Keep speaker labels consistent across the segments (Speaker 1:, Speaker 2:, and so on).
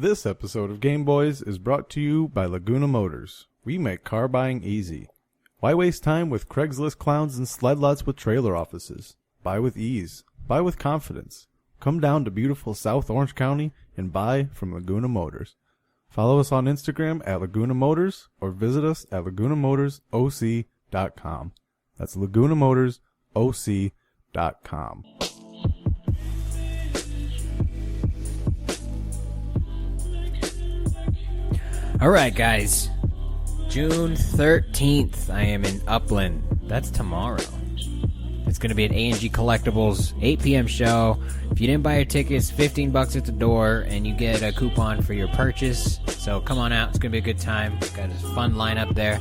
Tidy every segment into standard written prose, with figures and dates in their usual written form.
Speaker 1: This episode of Gameboiz is brought to you by Laguna Motors. We make car buying easy. Why waste time with Craigslist clowns and sled lots with trailer offices? Buy with ease. Buy with confidence. Come down to beautiful South Orange County and buy from Laguna Motors. Follow us on Instagram at Laguna Motors or visit us at LagunaMotorsOC.com. That's LagunaMotorsOC.com.
Speaker 2: All right, guys. June 13th, I am in Upland. That's tomorrow. It's going to be at A&G Collectibles, 8 p.m. show. If you didn't buy your tickets, $15 at the door, and you get a coupon for your purchase. So come on out. It's going to be a good time. Got a fun lineup there.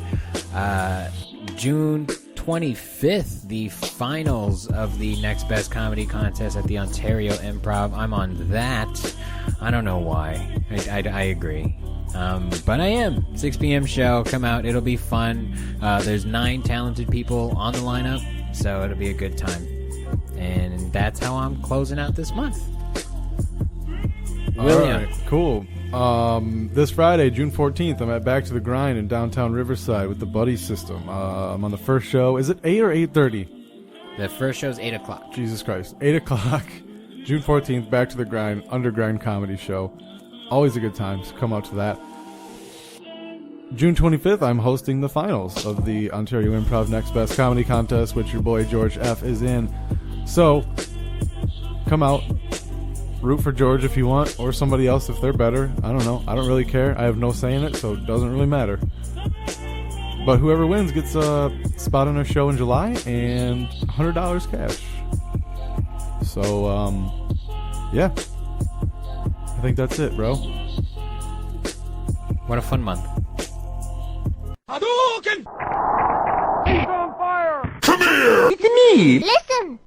Speaker 2: June 25th, the finals of the Next Best Comedy Contest at the Ontario Improv. I'm on that. I don't know why. I agree. But I am. 6 p.m. show. Come out. It'll be fun. There's 9 talented people on the lineup, so it'll be a good time. And that's how I'm closing out this month. William.
Speaker 1: All right, cool. This Friday, June 14th, I'm at Back to the Grind in downtown Riverside with the Buddy System. I'm on the first show. Is it 8 or 8:30?
Speaker 2: The first show's 8 o'clock.
Speaker 1: Jesus Christ. 8 o'clock. June 14th, Back to the Grind, Underground Comedy Show. Always a good time, so come out to that. June 25th, I'm hosting the finals of the Ontario Improv Next Best Comedy Contest, which your boy George F. is in. So, come out, root for George if you want, or somebody else if they're better. I don't know. I don't really care. I have no say in it, so it doesn't really matter. But whoever wins gets a spot on our show in July and $100 cash. So, yeah. I think that's it, bro.
Speaker 2: What a fun month.
Speaker 3: Hadouken! He's on fire! Come here!
Speaker 4: It's me! Listen!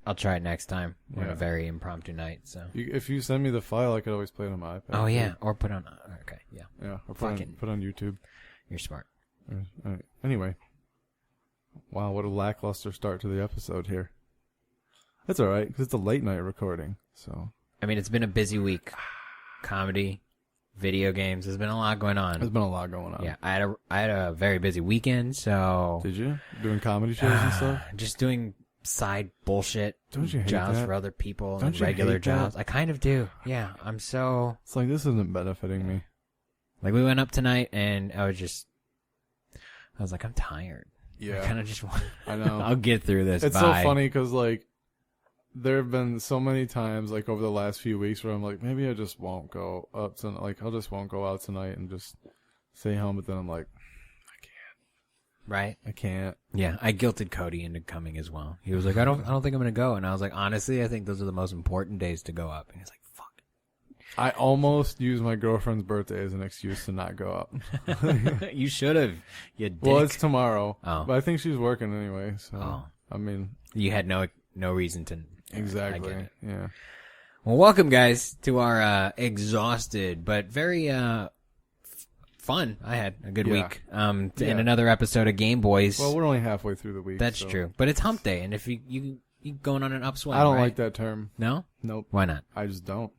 Speaker 2: I'll try it next time. We're on a very impromptu night, so.
Speaker 1: If you send me the file, I could always play it on my iPad.
Speaker 2: Oh, yeah. Or put on... Okay, yeah.
Speaker 1: Yeah, or put on YouTube.
Speaker 2: You're smart.
Speaker 1: All right. Anyway. Wow, what a lackluster start to the episode here. That's all right, because it's a late night recording, so...
Speaker 2: I mean, it's been a busy week. Comedy, video games. There's been a lot going on.
Speaker 1: There's been a lot going on.
Speaker 2: Yeah, I had a very busy weekend, so...
Speaker 1: Did you? Doing comedy shows and stuff?
Speaker 2: Just doing side bullshit
Speaker 1: Don't you hate
Speaker 2: jobs
Speaker 1: that?
Speaker 2: for other people
Speaker 1: Don't
Speaker 2: and
Speaker 1: you
Speaker 2: regular
Speaker 1: hate
Speaker 2: jobs.
Speaker 1: that?
Speaker 2: I kind of do. Yeah, I'm so...
Speaker 1: It's like, this isn't benefiting me.
Speaker 2: Like, we went up tonight, and I was like, I'm tired.
Speaker 1: Yeah.
Speaker 2: I kind of just want...
Speaker 1: I know.
Speaker 2: I'll get through this.
Speaker 1: It's
Speaker 2: Bye.
Speaker 1: so funny, because, like, there have been so many times, like, over the last few weeks where I'm like, maybe I just won't go up tonight. Like, I just won't go out tonight and just stay home. But then I'm like,
Speaker 2: Right?
Speaker 1: I can't.
Speaker 2: Yeah, I guilted Cody into coming as well. He was like, I don't think I'm going to go. And I was like, honestly, I think those are the most important days to go up. And he's like, fuck.
Speaker 1: I almost used my girlfriend's birthday as an excuse to not go up.
Speaker 2: You should have, you dick.
Speaker 1: Well, it's tomorrow.
Speaker 2: Oh.
Speaker 1: But I think she's working anyway. So,
Speaker 2: Oh.
Speaker 1: I mean,
Speaker 2: You had no reason to.
Speaker 1: exactly.
Speaker 2: I get it.
Speaker 1: Yeah.
Speaker 2: Well, welcome, guys, to our exhausted but very fun. I had a good
Speaker 1: Yeah.
Speaker 2: week. In another episode of Gameboiz.
Speaker 1: Well, we're only halfway through the week.
Speaker 2: That's
Speaker 1: so.
Speaker 2: true. But it's hump day, and if you going on an upswing,
Speaker 1: I don't
Speaker 2: right?
Speaker 1: like that term.
Speaker 2: No?
Speaker 1: Nope.
Speaker 2: Why not?
Speaker 1: I just don't.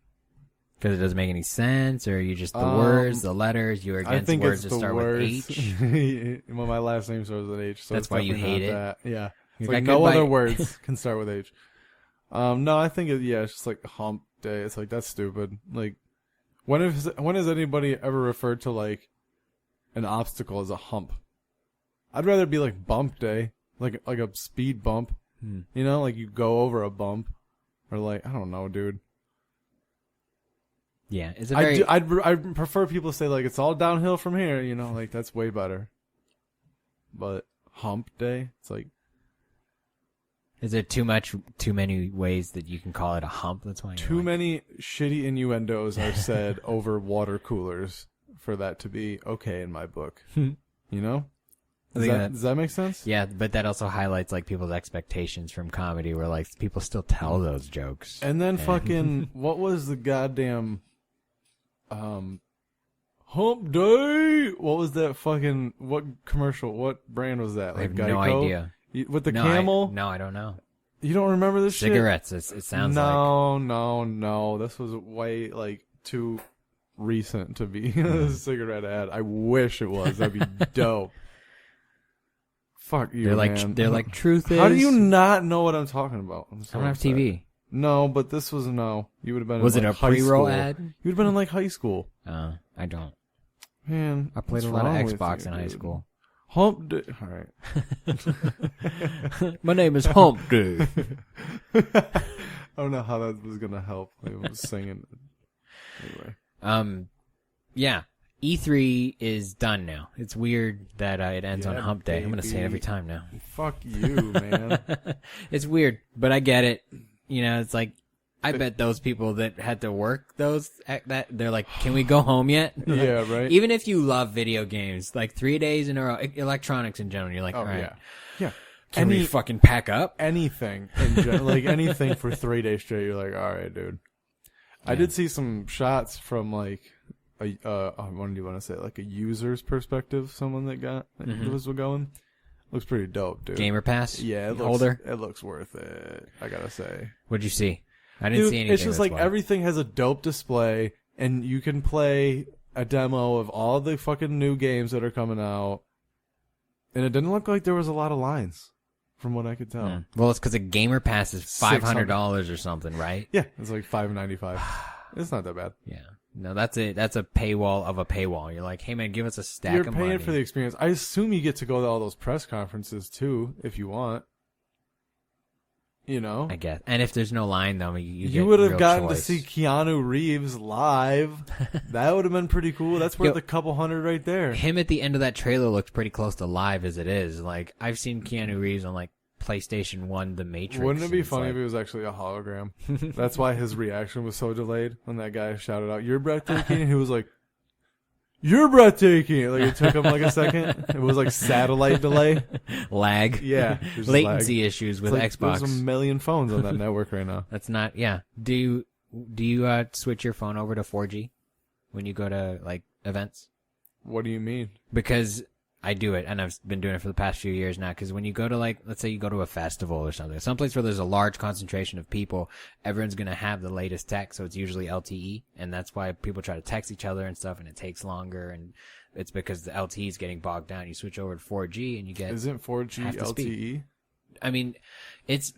Speaker 2: Because it doesn't make any sense, or you just the words, the letters, you're
Speaker 1: I
Speaker 2: against
Speaker 1: think
Speaker 2: words
Speaker 1: it's
Speaker 2: that
Speaker 1: the
Speaker 2: start
Speaker 1: words.
Speaker 2: with H.
Speaker 1: Well, my last name starts with H, so
Speaker 2: That's
Speaker 1: it's
Speaker 2: why you
Speaker 1: definitely
Speaker 2: hate
Speaker 1: not
Speaker 2: it?
Speaker 1: that. Yeah. It's
Speaker 2: You're
Speaker 1: like
Speaker 2: like,
Speaker 1: no
Speaker 2: goodbye.
Speaker 1: other words can start with H. No, I think it's just like hump day. It's like, that's stupid. Like, when has anybody ever referred to like an obstacle as a hump? I'd rather be like bump day, like a speed bump. You know, like you go over a bump, or like, I don't know, dude.
Speaker 2: Yeah, it's a very...
Speaker 1: I'd prefer people say like, it's all downhill from here. You know, like that's way better. But hump day, it's like,
Speaker 2: Is there too many ways that you can call it a hump? That's why
Speaker 1: too many shitty innuendos are said over water coolers for that to be okay in my book. You know? Does that make sense?
Speaker 2: Yeah, but that also highlights like people's expectations from comedy, where like people still tell those jokes.
Speaker 1: And then fucking, what was the goddamn, hump day? What was that fucking, what commercial, what brand was that?
Speaker 2: I have
Speaker 1: Like
Speaker 2: no
Speaker 1: Geico?
Speaker 2: idea.
Speaker 1: With the camel?
Speaker 2: No, I don't know.
Speaker 1: You don't remember this
Speaker 2: Cigarettes,
Speaker 1: shit?
Speaker 2: it sounds like.
Speaker 1: No. This was way, like, too recent to be a cigarette ad. I wish it was. That'd be dope. Fuck you, man.
Speaker 2: They're like, truth is.
Speaker 1: How do you not know what I'm talking about? I'm so
Speaker 2: I don't have
Speaker 1: upset.
Speaker 2: TV.
Speaker 1: No, but this was no. You would have been.
Speaker 2: Was
Speaker 1: in,
Speaker 2: it
Speaker 1: like,
Speaker 2: a
Speaker 1: high
Speaker 2: pre-roll
Speaker 1: school.
Speaker 2: ad?
Speaker 1: You would have been in like high school.
Speaker 2: I don't.
Speaker 1: Man,
Speaker 2: I played a
Speaker 1: what's
Speaker 2: lot of
Speaker 1: wrong with
Speaker 2: Xbox
Speaker 1: you,
Speaker 2: in high
Speaker 1: dude?
Speaker 2: school.
Speaker 1: Hump day. All right.
Speaker 2: My name is Hump Day.
Speaker 1: I don't know how that was gonna help. I was singing. Anyway.
Speaker 2: Yeah. E3 is done now. It's weird that it ends on Hump Day. I'm gonna say it every time now.
Speaker 1: Fuck you, man.
Speaker 2: It's weird, but I get it. You know, it's like, I bet those people that had to work that they're like, can we go home yet?
Speaker 1: Yeah, right.
Speaker 2: Even if you love video games, like 3 days in a row, electronics in general, you're like, all right,
Speaker 1: yeah.
Speaker 2: can we fucking pack up?
Speaker 1: Anything, like anything for 3 days straight, you're like, all right, dude. I did see some shots from like what do you want to say? Like a user's perspective, someone that was going. Looks pretty dope, dude.
Speaker 2: Gamer Pass?
Speaker 1: Yeah, it looks worth it. I gotta say.
Speaker 2: What'd you see? I didn't see anything.
Speaker 1: It's just like everything has a dope display, and you can play a demo of all the fucking new games that are coming out. And it didn't look like there was a lot of lines, from what I could tell.
Speaker 2: Well, it's because a Gamer Pass is $500 or something, right?
Speaker 1: Yeah, it's like $5.95. It's not that bad.
Speaker 2: Yeah. No, that's it. That's a paywall of a paywall. You're like, hey man, give us a stack of money.
Speaker 1: You're paying for the experience. I assume you get to go to all those press conferences too, if you want. You know?
Speaker 2: I guess. And if there's no line, though,
Speaker 1: you would have gotten to see Keanu Reeves live. That would have been pretty cool. That's worth a couple hundred right there.
Speaker 2: Him at the end of that trailer looked pretty close to live as it is. Like, I've seen Keanu Reeves on, like, PlayStation 1, The Matrix.
Speaker 1: Wouldn't it be funny if it was actually a hologram? That's why his reaction was so delayed when that guy shouted out, "You're breathtaking," and he was like, "You're breathtaking." Like, it took him like a second. It was like satellite delay.
Speaker 2: Lag.
Speaker 1: Yeah.
Speaker 2: Latency
Speaker 1: lag.
Speaker 2: issues with
Speaker 1: like,
Speaker 2: Xbox.
Speaker 1: There's a million phones on that network right now.
Speaker 2: That's not, yeah. Do you switch your phone over to 4G when you go to, like, events?
Speaker 1: What do you mean?
Speaker 2: Because I do it, and I've been doing it for the past few years now, because when you go to, like, let's say you go to a festival or something, someplace where there's a large concentration of people, everyone's going to have the latest tech, so it's usually LTE, and that's why people try to text each other and stuff, and it takes longer, and it's because the LTE is getting bogged down. You switch over to 4G, and you get...
Speaker 1: Isn't 4G LTE?
Speaker 2: I mean, it's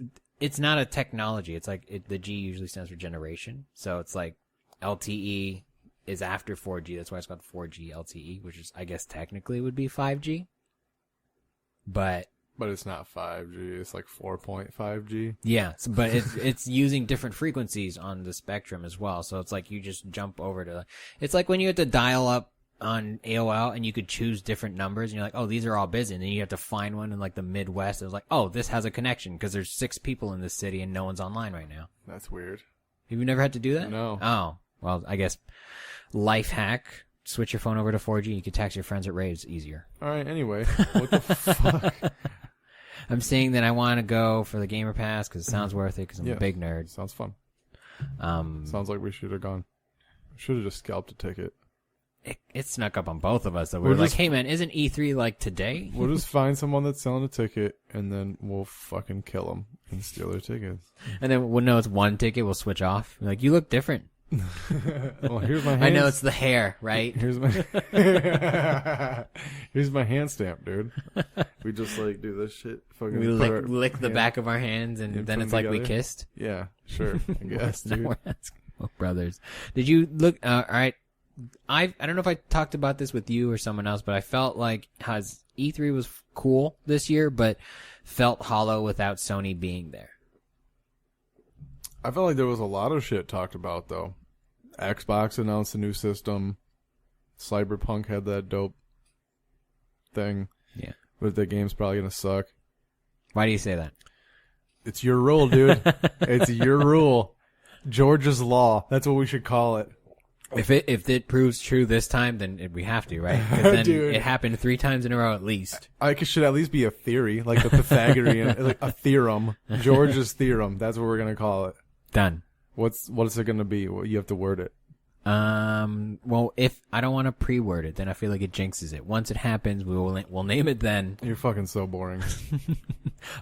Speaker 2: not a technology. It's like, the G usually stands for generation, so it's like LTE... is after 4G. That's why it's called 4G LTE, which is, I guess, technically would be 5G. But
Speaker 1: it's not 5G. It's like 4.5G.
Speaker 2: Yeah, but it's using different frequencies on the spectrum as well. So it's like you just jump over to... It's like when you had to dial up on AOL and you could choose different numbers and you're like, oh, these are all busy. And then you have to find one in like the Midwest. It was like, oh, this has a connection because there's 6 people in this city and no one's online right now.
Speaker 1: That's weird.
Speaker 2: Have you never had to do that?
Speaker 1: No.
Speaker 2: Oh, well, I guess... Life hack: switch your phone over to 4G. You can text your friends at raves easier.
Speaker 1: All right. Anyway, what the fuck?
Speaker 2: I'm saying that I want to go for the Gamer Pass because it sounds worth it. Because I'm a big nerd.
Speaker 1: Sounds fun. Sounds like we should have gone. Should have just scalped a ticket.
Speaker 2: It snuck up on both of us. That we were like, "Hey man, isn't E3 like today?"
Speaker 1: We'll just find someone that's selling a ticket, and then we'll fucking kill them and steal their tickets.
Speaker 2: And then we'll know it's one ticket. We'll switch off. Like, you look different.
Speaker 1: Well, here's my hand.
Speaker 2: I know it's the hair, right?
Speaker 1: Here's my hand stamp, dude. We just like do this shit. Fucking
Speaker 2: we lick the back of our hands, and then it's like we kissed.
Speaker 1: Yeah, sure. I guess, dude.
Speaker 2: We're brothers. Did you look? All right. I don't know if I talked about this with you or someone else, but I felt like E3 was cool this year, but felt hollow without Sony being there.
Speaker 1: I felt like there was a lot of shit talked about, though. Xbox announced a new system. Cyberpunk had that dope thing.
Speaker 2: Yeah.
Speaker 1: But the game's probably going to suck.
Speaker 2: Why do you say that?
Speaker 1: It's your rule, dude. It's your rule. Georgia's law. That's what we should call it.
Speaker 2: If it proves true this time, then we have to, right? 'Cause then
Speaker 1: Dude.
Speaker 2: it happened 3 times in a row at least.
Speaker 1: It should at least be a theory, like the Pythagorean, like a theorem. George's theorem. That's what we're going to call it.
Speaker 2: Done.
Speaker 1: What's it going to be? Well, you have to word it.
Speaker 2: Well, if I don't want to pre-word it, then I feel like it jinxes it. Once it happens, we'll name it then.
Speaker 1: You're fucking so boring.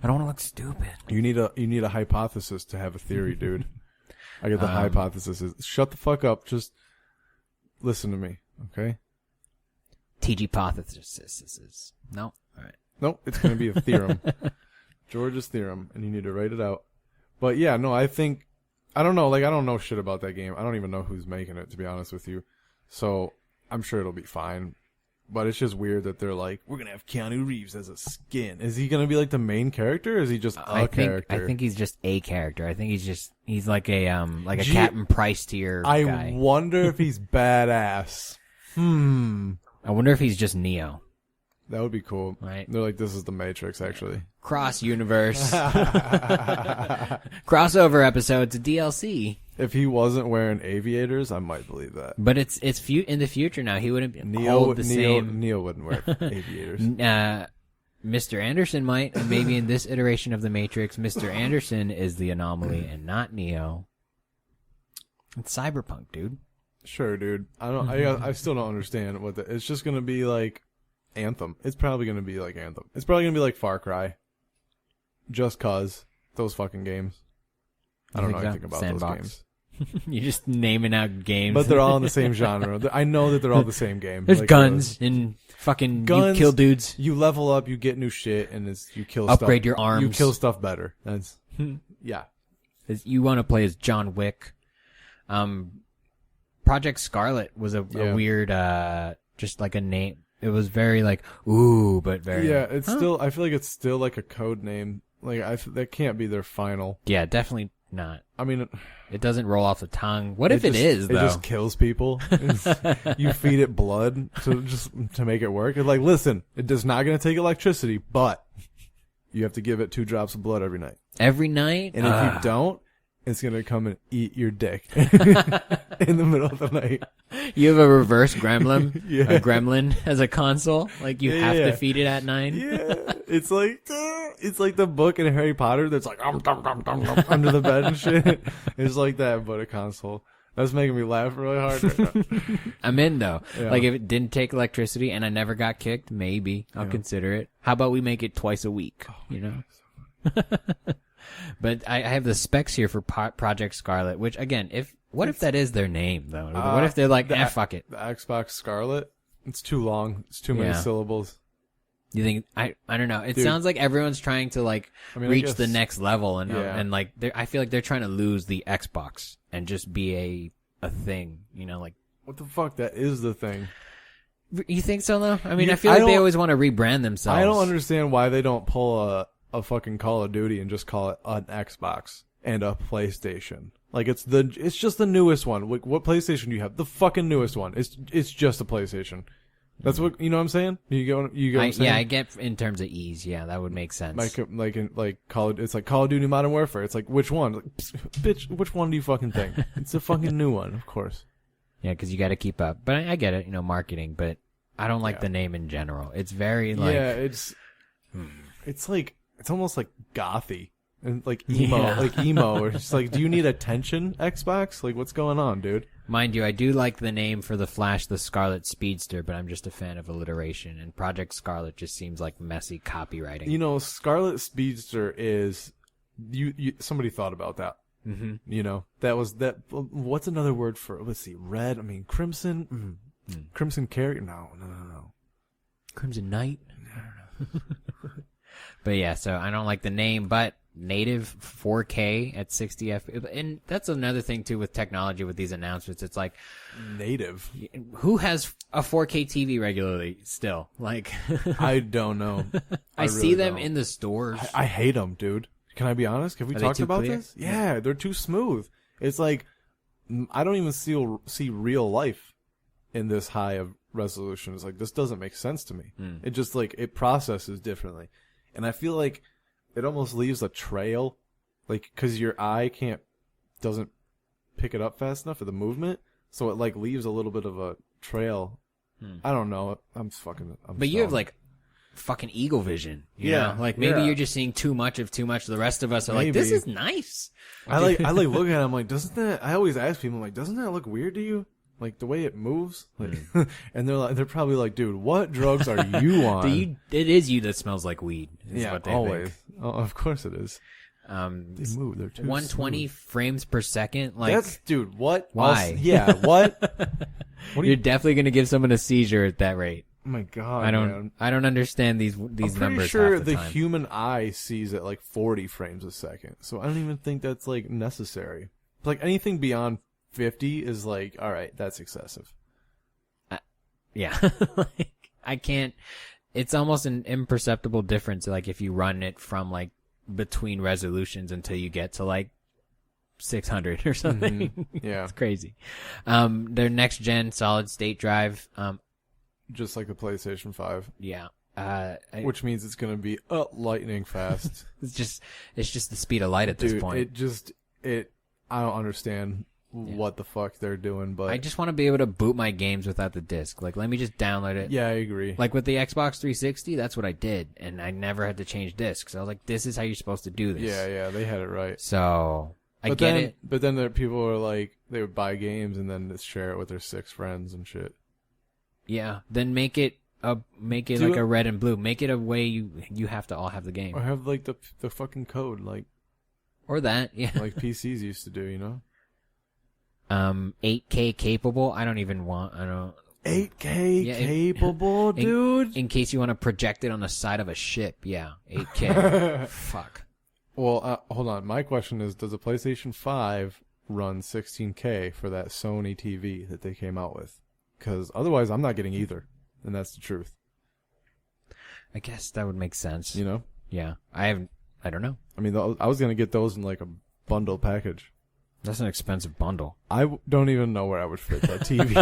Speaker 2: I don't want to look stupid.
Speaker 1: You need a hypothesis to have a theory, dude. I get the hypothesis is shut the fuck up. Just listen to me, okay?
Speaker 2: TG hypothesis. No, all right.
Speaker 1: Nope, it's gonna be a theorem, George's theorem, and you need to write it out. But yeah, no, I think I don't know. Like I don't know shit about that game. I don't even know who's making it, to be honest with you. So I'm sure it'll be fine. But it's just weird that they're like, we're gonna have Keanu Reeves as a skin. Is he gonna be like the main character? Or is he just character?
Speaker 2: I think he's just a character. I think he's like a Captain Price tier guy.
Speaker 1: I wonder if he's badass.
Speaker 2: I wonder if he's just Neo.
Speaker 1: That would be cool.
Speaker 2: Right.
Speaker 1: They're like, this is the Matrix, actually.
Speaker 2: Cross universe. Crossover episodes of DLC.
Speaker 1: If he wasn't wearing aviators, I might believe that.
Speaker 2: But it's in the future now. He wouldn't hold the same.
Speaker 1: Neo wouldn't wear aviators.
Speaker 2: Mr. Anderson might, and maybe in this iteration of the Matrix, Mr. Anderson is the anomaly and not Neo. It's cyberpunk, dude.
Speaker 1: Sure, dude. I still don't understand what it's just gonna be like Anthem. It's probably gonna be like Anthem. It's probably gonna be like Far Cry. Just cause those fucking games. I don't know anything about those games.
Speaker 2: You're just naming out games.
Speaker 1: But they're all in the same genre. I know that they're all the same game.
Speaker 2: There's like, guns and fucking you kill dudes.
Speaker 1: You level up, you get new shit, and you kill
Speaker 2: upgrade
Speaker 1: stuff.
Speaker 2: Your arms.
Speaker 1: You kill stuff better. That's yeah.
Speaker 2: You want to play as John Wick. Project Scarlet was a weird, just like a name. It was very like, ooh, but very.
Speaker 1: Yeah, it's still, I feel like it's still like a code name. Like, that can't be their final.
Speaker 2: Yeah, definitely not.
Speaker 1: I mean,
Speaker 2: it doesn't roll off the tongue. What if it is, though?
Speaker 1: It just kills people. You feed it blood to make it work. It's like, listen, it is not going to take electricity, but you have to give it 2 drops of blood every night.
Speaker 2: Every night?
Speaker 1: And if you don't, it's going to come and eat your dick in the middle of the night.
Speaker 2: You have a reverse gremlin,
Speaker 1: Yeah.
Speaker 2: a gremlin as a console. Like you have to feed it at 9.
Speaker 1: Yeah, it's like the book in Harry Potter that's like under the bed and shit. It's like that, but a console. That's making me laugh really hard right now.
Speaker 2: I'm in though.
Speaker 1: Yeah.
Speaker 2: Like if it didn't take electricity and I never got kicked, maybe I'll consider it. How about we make it twice a week? You know. But I have the specs here for Project Scarlet, which again, if that is their name though? What if they're like, fuck it?
Speaker 1: The Xbox Scarlet? It's too long. It's too many syllables.
Speaker 2: You think I don't know. It sounds like everyone's trying to like reach the next level and like I feel like they're trying to lose the Xbox and just be a thing, you know, like
Speaker 1: what the fuck? That is the thing.
Speaker 2: You think so though? I mean, I feel like they always want to rebrand themselves.
Speaker 1: I don't understand why they don't pull a fucking Call of Duty and just call it an Xbox and a PlayStation. Like it's just the newest one. Like what PlayStation do you have? The fucking newest one. It's just a PlayStation. That's what, you know what I'm saying? You go what I'm saying?
Speaker 2: Yeah, I get in terms of ease. Yeah, that would make sense.
Speaker 1: Like it's like Call of Duty Modern Warfare. It's like which one? Like, bitch, which one do you fucking think? It's a fucking new one, of course.
Speaker 2: Yeah, because you got to keep up. But I get it, you know, marketing. But I don't like the name in general. It's very like
Speaker 1: it's like it's almost like gothy and like emo, or just like, do you need attention, Xbox? Like, what's going on, dude?
Speaker 2: Mind you, I do like the name for the Flash, the Scarlet Speedster, but I'm just a fan of alliteration, and Project Scarlet just seems like messy copywriting.
Speaker 1: You know, Scarlet Speedster is somebody thought about that. Mm-hmm. You know, that was that. What's another word for? Let's see, red. I mean, crimson. Crimson Carrier. No.
Speaker 2: Crimson Knight. I don't know. But yeah, so I don't like the name, but native 4K at 60 FPS. And that's another thing too with technology with these announcements. It's like
Speaker 1: native.
Speaker 2: Who has a 4K TV regularly still? Like
Speaker 1: I don't know.
Speaker 2: I really see them in the stores.
Speaker 1: I hate them, dude. Can I be honest? Have we talked about this? Yeah, they're too smooth. It's like I don't even see real life in this high of resolution. It's like this doesn't make sense to me. It just like it processes differently. And I feel like it almost leaves a trail, like, because your eye doesn't pick it up fast enough for the movement, so it like leaves a little bit of a trail. I don't know. I'm
Speaker 2: but you have like fucking eagle vision. You know? Like maybe you're just seeing too much of too much. The rest of us are like, this is nice.
Speaker 1: I like look at it. I'm like, doesn't that? I always ask people, I'm like, doesn't that look weird to you? Like the way it moves, like, and they're probably like, dude, what drugs are you on?
Speaker 2: It is you that smells like weed. Is
Speaker 1: Yeah,
Speaker 2: what they
Speaker 1: always.
Speaker 2: think.
Speaker 1: Oh, of course it is. They move. They're too
Speaker 2: 120
Speaker 1: smooth.
Speaker 2: frames per second. Like
Speaker 1: That's dude. What?
Speaker 2: Why?
Speaker 1: Yeah. What? What are
Speaker 2: you're definitely gonna give someone a seizure at that rate.
Speaker 1: Oh my god.
Speaker 2: I don't understand these
Speaker 1: I'm
Speaker 2: numbers.
Speaker 1: pretty sure
Speaker 2: half the time.
Speaker 1: human eye sees at like 40 frames a second, so I don't even think that's like necessary. Like anything beyond 50 is like, all right, that's excessive.
Speaker 2: Yeah. Like, I can't. It's almost an imperceptible difference. Like if you run it from like between resolutions until you get to like 600 or something.
Speaker 1: Mm-hmm. Yeah.
Speaker 2: It's crazy. Their next gen solid state drive.
Speaker 1: Just like the PlayStation 5.
Speaker 2: Yeah.
Speaker 1: Which means it's gonna be lightning fast.
Speaker 2: It's just the speed of light at this
Speaker 1: Dude,
Speaker 2: point.
Speaker 1: I don't understand what the fuck they're doing, but
Speaker 2: I just want to be able to boot my games without the disc. Like, let me just download it.
Speaker 1: yeah, I agree.
Speaker 2: Like with the Xbox 360, that's what I did, and I never had to change discs. I was like, this is how you're supposed to do this.
Speaker 1: Yeah, they had it right.
Speaker 2: So I get it.
Speaker 1: But then there people are like, they would buy games and then share it with their 6 friends and shit.
Speaker 2: Yeah, then make it like a red and blue. Make it a way you have to all have the game.
Speaker 1: Or have like the fucking code like
Speaker 2: Or that, yeah.
Speaker 1: like PCs used to do, you know?
Speaker 2: 8K capable. I don't.
Speaker 1: 8K
Speaker 2: Yeah,
Speaker 1: capable, dude.
Speaker 2: In case you want to project it on the side of a ship, yeah, 8K. Fuck.
Speaker 1: Well, hold on. My question is, does a PlayStation 5 run 16K for that Sony TV that they came out with? Because otherwise, I'm not getting either, and that's the truth.
Speaker 2: I guess that would make sense.
Speaker 1: You know?
Speaker 2: Yeah. I don't know.
Speaker 1: I mean, I was gonna get those in like a bundle package.
Speaker 2: That's an expensive bundle.
Speaker 1: Don't even know where I would fit that TV.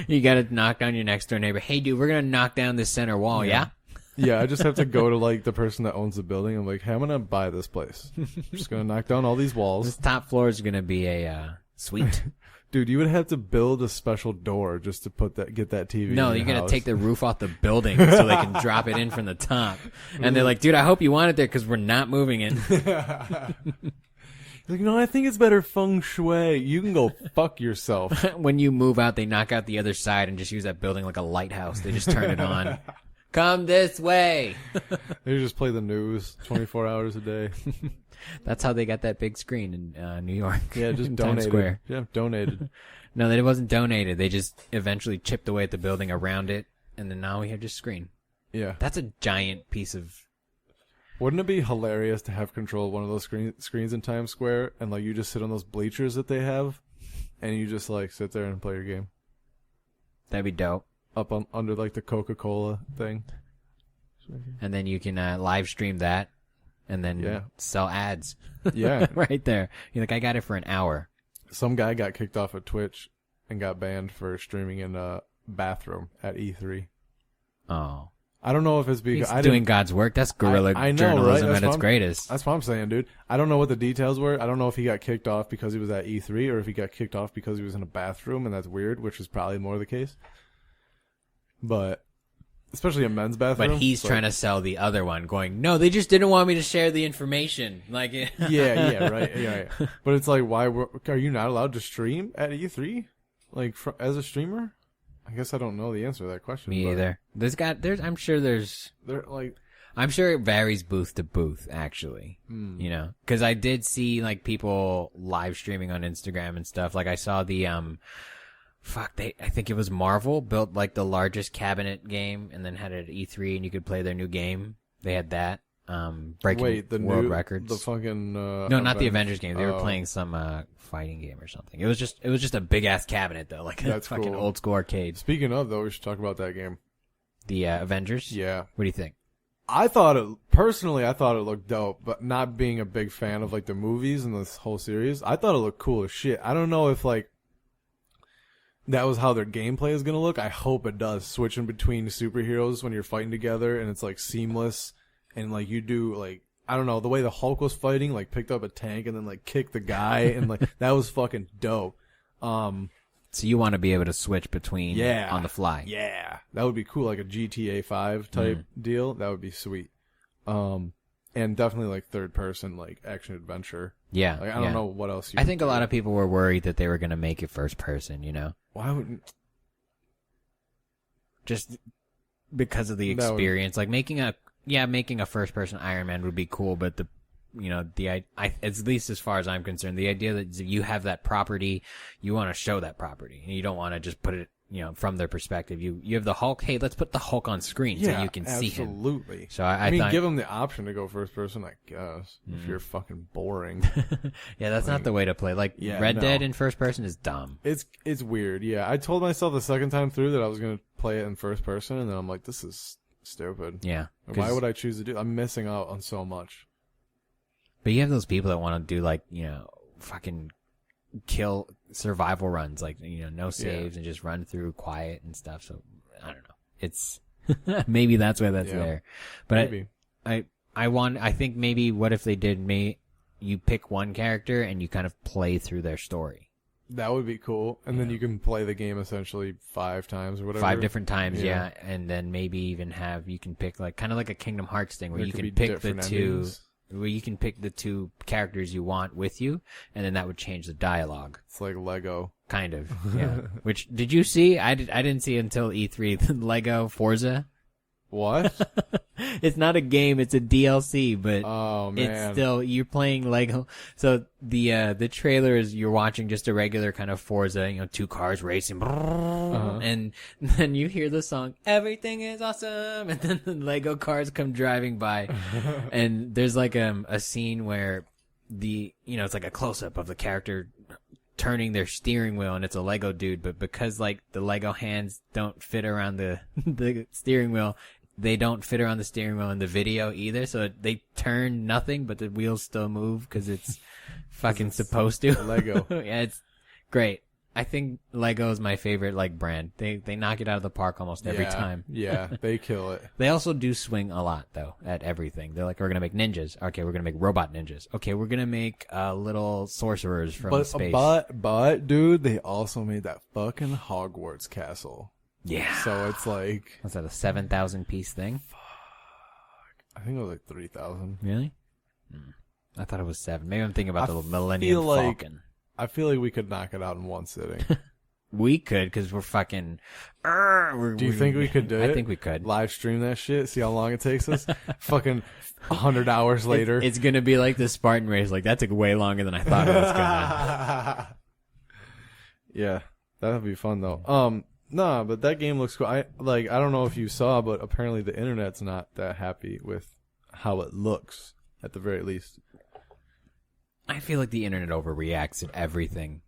Speaker 2: You gotta knock down your next door neighbor. Hey, dude, we're gonna knock down this center wall, yeah?
Speaker 1: Yeah, I just have to go to like the person that owns the building. I'm like, hey, I'm gonna buy this place. I'm just gonna knock down all these walls.
Speaker 2: This top floor is gonna be a suite.
Speaker 1: Dude, you would have to build a special door just to get that TV.
Speaker 2: No,
Speaker 1: in
Speaker 2: you're
Speaker 1: your
Speaker 2: gonna
Speaker 1: house.
Speaker 2: take the roof off the building so they can drop it in from the top. And they're like, dude, I hope you want it there because we're not moving it.
Speaker 1: Like, no, I think it's better feng shui. You can go fuck yourself.
Speaker 2: When you move out, they knock out the other side and just use that building like a lighthouse. They just turn it on. Come this way.
Speaker 1: They just play the news 24 hours a day.
Speaker 2: That's how they got that big screen in New York.
Speaker 1: Yeah, just
Speaker 2: in Times
Speaker 1: donated.
Speaker 2: Square.
Speaker 1: Yeah, donated.
Speaker 2: No, it wasn't donated. They just eventually chipped away at the building around it, and then now we have just screen.
Speaker 1: Yeah.
Speaker 2: That's a giant piece of...
Speaker 1: Wouldn't it be hilarious to have control of one of those screens in Times Square and like you just sit on those bleachers that they have and you just like sit there and play your game
Speaker 2: That'd be dope.
Speaker 1: up under like the Coca-Cola thing?
Speaker 2: And then you can live stream that and then sell ads.
Speaker 1: Yeah.
Speaker 2: Right there. You're like, I got it for an hour.
Speaker 1: Some guy got kicked off of Twitch and got banned for streaming in a bathroom at E3.
Speaker 2: Oh.
Speaker 1: I don't know if it's because
Speaker 2: He's doing God's work. That's guerrilla
Speaker 1: I know,
Speaker 2: journalism
Speaker 1: right?
Speaker 2: at its greatest.
Speaker 1: That's what I'm saying, dude. I don't know what the details were. I don't know if he got kicked off because he was at E3 or if he got kicked off because he was in a bathroom, and that's weird, which is probably more the case. But especially a men's bathroom.
Speaker 2: But he's trying to sell the other one, going, no, they just didn't want me to share the information. Like,
Speaker 1: yeah, right. Yeah. But it's like, are you not allowed to stream at E3? Like, as a streamer? I guess I don't know the answer to that question.
Speaker 2: Me either. I'm sure it varies booth to booth, actually. You know, because I did see like people live streaming on Instagram and stuff. Like I saw the I think it was Marvel built like the largest cabinet game and then had it at E3 and you could play their new game. They had that. Breaking world records.
Speaker 1: The fucking
Speaker 2: no, not the Avengers game. They were playing some fighting game or something. It was just a big ass cabinet though, like a fucking old school arcade.
Speaker 1: Speaking of though, we should talk about that game.
Speaker 2: The Avengers.
Speaker 1: Yeah.
Speaker 2: What do you think?
Speaker 1: I thought it looked dope, but not being a big fan of like the movies and this whole series, I thought it looked cool as shit. I don't know if like that was how their gameplay is gonna look. I hope it does. Switching between superheroes when you're fighting together and it's like seamless. And like you do like, I don't know, the way the Hulk was fighting, like picked up a tank and then like kicked the guy and like that was fucking dope. So
Speaker 2: you want to be able to switch between on the fly.
Speaker 1: Yeah. That would be cool, like a GTA 5 type deal. That would be sweet. And definitely like third person, like action adventure.
Speaker 2: Yeah.
Speaker 1: Like, I don't know what else you
Speaker 2: I think
Speaker 1: could
Speaker 2: a lot
Speaker 1: do.
Speaker 2: of people were worried that they were going to make it first person, you know?
Speaker 1: Why wouldn't
Speaker 2: Just because of the
Speaker 1: That would-
Speaker 2: experience. Like making a first person Iron Man would be cool, but at least as far as I'm concerned, the idea that you have that property, you want to show that property, and you don't want to just put it, from their perspective. You have the Hulk. Hey, let's put the Hulk on screen so you can see him.
Speaker 1: Absolutely.
Speaker 2: So
Speaker 1: I mean,
Speaker 2: thought,
Speaker 1: give them the option to go first person, I guess. If you're fucking boring,
Speaker 2: yeah, that's not the way to play. Like
Speaker 1: Yeah,
Speaker 2: Red
Speaker 1: no.
Speaker 2: Dead in first person is dumb.
Speaker 1: it's weird. Yeah, I told myself the second time through that I was gonna play it in first person, and then I'm like, this is stupid.
Speaker 2: Yeah.
Speaker 1: Why would I choose to do? I'm missing out on so much.
Speaker 2: But you have those people that want to do like, fucking kill survival runs, like, no saves and just run through quiet and stuff. So I don't know. It's maybe that's why that's
Speaker 1: Yeah.
Speaker 2: there. But
Speaker 1: Maybe.
Speaker 2: I think maybe what if they did you pick one character and you kind of play through their story.
Speaker 1: That would be cool. And then you can play the game essentially 5 times or whatever.
Speaker 2: 5 different times,
Speaker 1: Yeah.
Speaker 2: and then maybe even you can pick like kind of like a Kingdom Hearts thing where
Speaker 1: There
Speaker 2: you
Speaker 1: could
Speaker 2: can
Speaker 1: be
Speaker 2: pick the
Speaker 1: different
Speaker 2: two.
Speaker 1: endings.
Speaker 2: Where you can pick the 2 characters you want with you, and then that would change the dialogue.
Speaker 1: It's like Lego.
Speaker 2: Kind of, yeah. Which, did you see? I didn't see it until E3, the Lego Forza.
Speaker 1: What?
Speaker 2: It's not a game, it's a DLC, but
Speaker 1: Oh man.
Speaker 2: it's still, you're playing Lego. So the trailer is you're watching just a regular kind of Forza, 2 cars racing, and then you hear the song, "Everything is awesome," and then the Lego cars come driving by, and there's like a scene where it's like a close up of the character turning their steering wheel, and it's a Lego dude, but because like the Lego hands don't fit around the steering wheel, they don't fit around the steering wheel in the video either, so they turn nothing, but the wheels still move because it's fucking supposed to.
Speaker 1: Lego.
Speaker 2: Yeah, it's great. I think Lego is my favorite brand. They knock it out of the park almost every time.
Speaker 1: Yeah, they kill it.
Speaker 2: They also do swing a lot though at everything. They're like, we're gonna make ninjas. Okay, we're gonna make robot ninjas. Okay, we're gonna make little sorcerers from space.
Speaker 1: But dude, they also made that fucking Hogwarts castle.
Speaker 2: Yeah.
Speaker 1: So it's like,
Speaker 2: Was that a 7,000 piece thing?
Speaker 1: I think it was like 3,000.
Speaker 2: Really? I thought it was 7. Maybe I'm thinking about
Speaker 1: I
Speaker 2: the Millennium
Speaker 1: feel like-
Speaker 2: Falcon.
Speaker 1: I feel like we could knock it out in one sitting.
Speaker 2: We could, because we're fucking.
Speaker 1: Do you think we could do it?
Speaker 2: I think we could.
Speaker 1: Live stream that shit, see how long it takes us? Fucking 100 hours later.
Speaker 2: It's gonna be like the Spartan race. Like that took way longer than I thought it was gonna.
Speaker 1: Yeah, that'd be fun though. Nah, but that game looks cool. I don't know if you saw, but apparently the internet's not that happy with how it looks, at the very least.
Speaker 2: I feel like the internet overreacts at everything.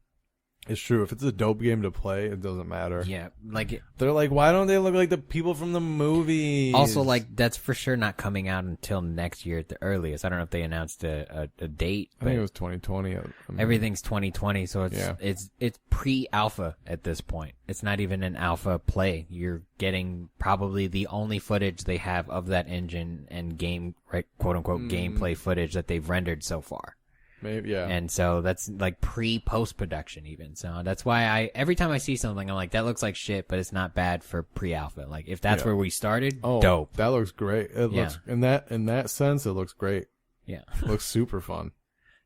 Speaker 1: It's true. If it's a dope game to play, it doesn't matter.
Speaker 2: Yeah, like
Speaker 1: They're like, why don't they look like the people from the movies?
Speaker 2: also like that's for sure not coming out until next year at the earliest. I don't know if they announced a date.
Speaker 1: I think it
Speaker 2: But
Speaker 1: was 2020. I mean,
Speaker 2: everything's 2020, so
Speaker 1: Yeah.
Speaker 2: it's pre-alpha at this point. It's not even an alpha play. You're getting probably the only footage they have of that engine and game, right, quote unquote, gameplay footage that they've rendered so far.
Speaker 1: maybe, yeah.
Speaker 2: And so that's like post production even. So that's why every time I see something, I'm like, that looks like shit, but it's not bad for pre-alpha. Like if that's
Speaker 1: Yeah.
Speaker 2: where we started,
Speaker 1: Oh,
Speaker 2: dope.
Speaker 1: that looks great. It
Speaker 2: Yeah.
Speaker 1: looks in that sense, it looks great.
Speaker 2: Yeah.
Speaker 1: It looks super fun.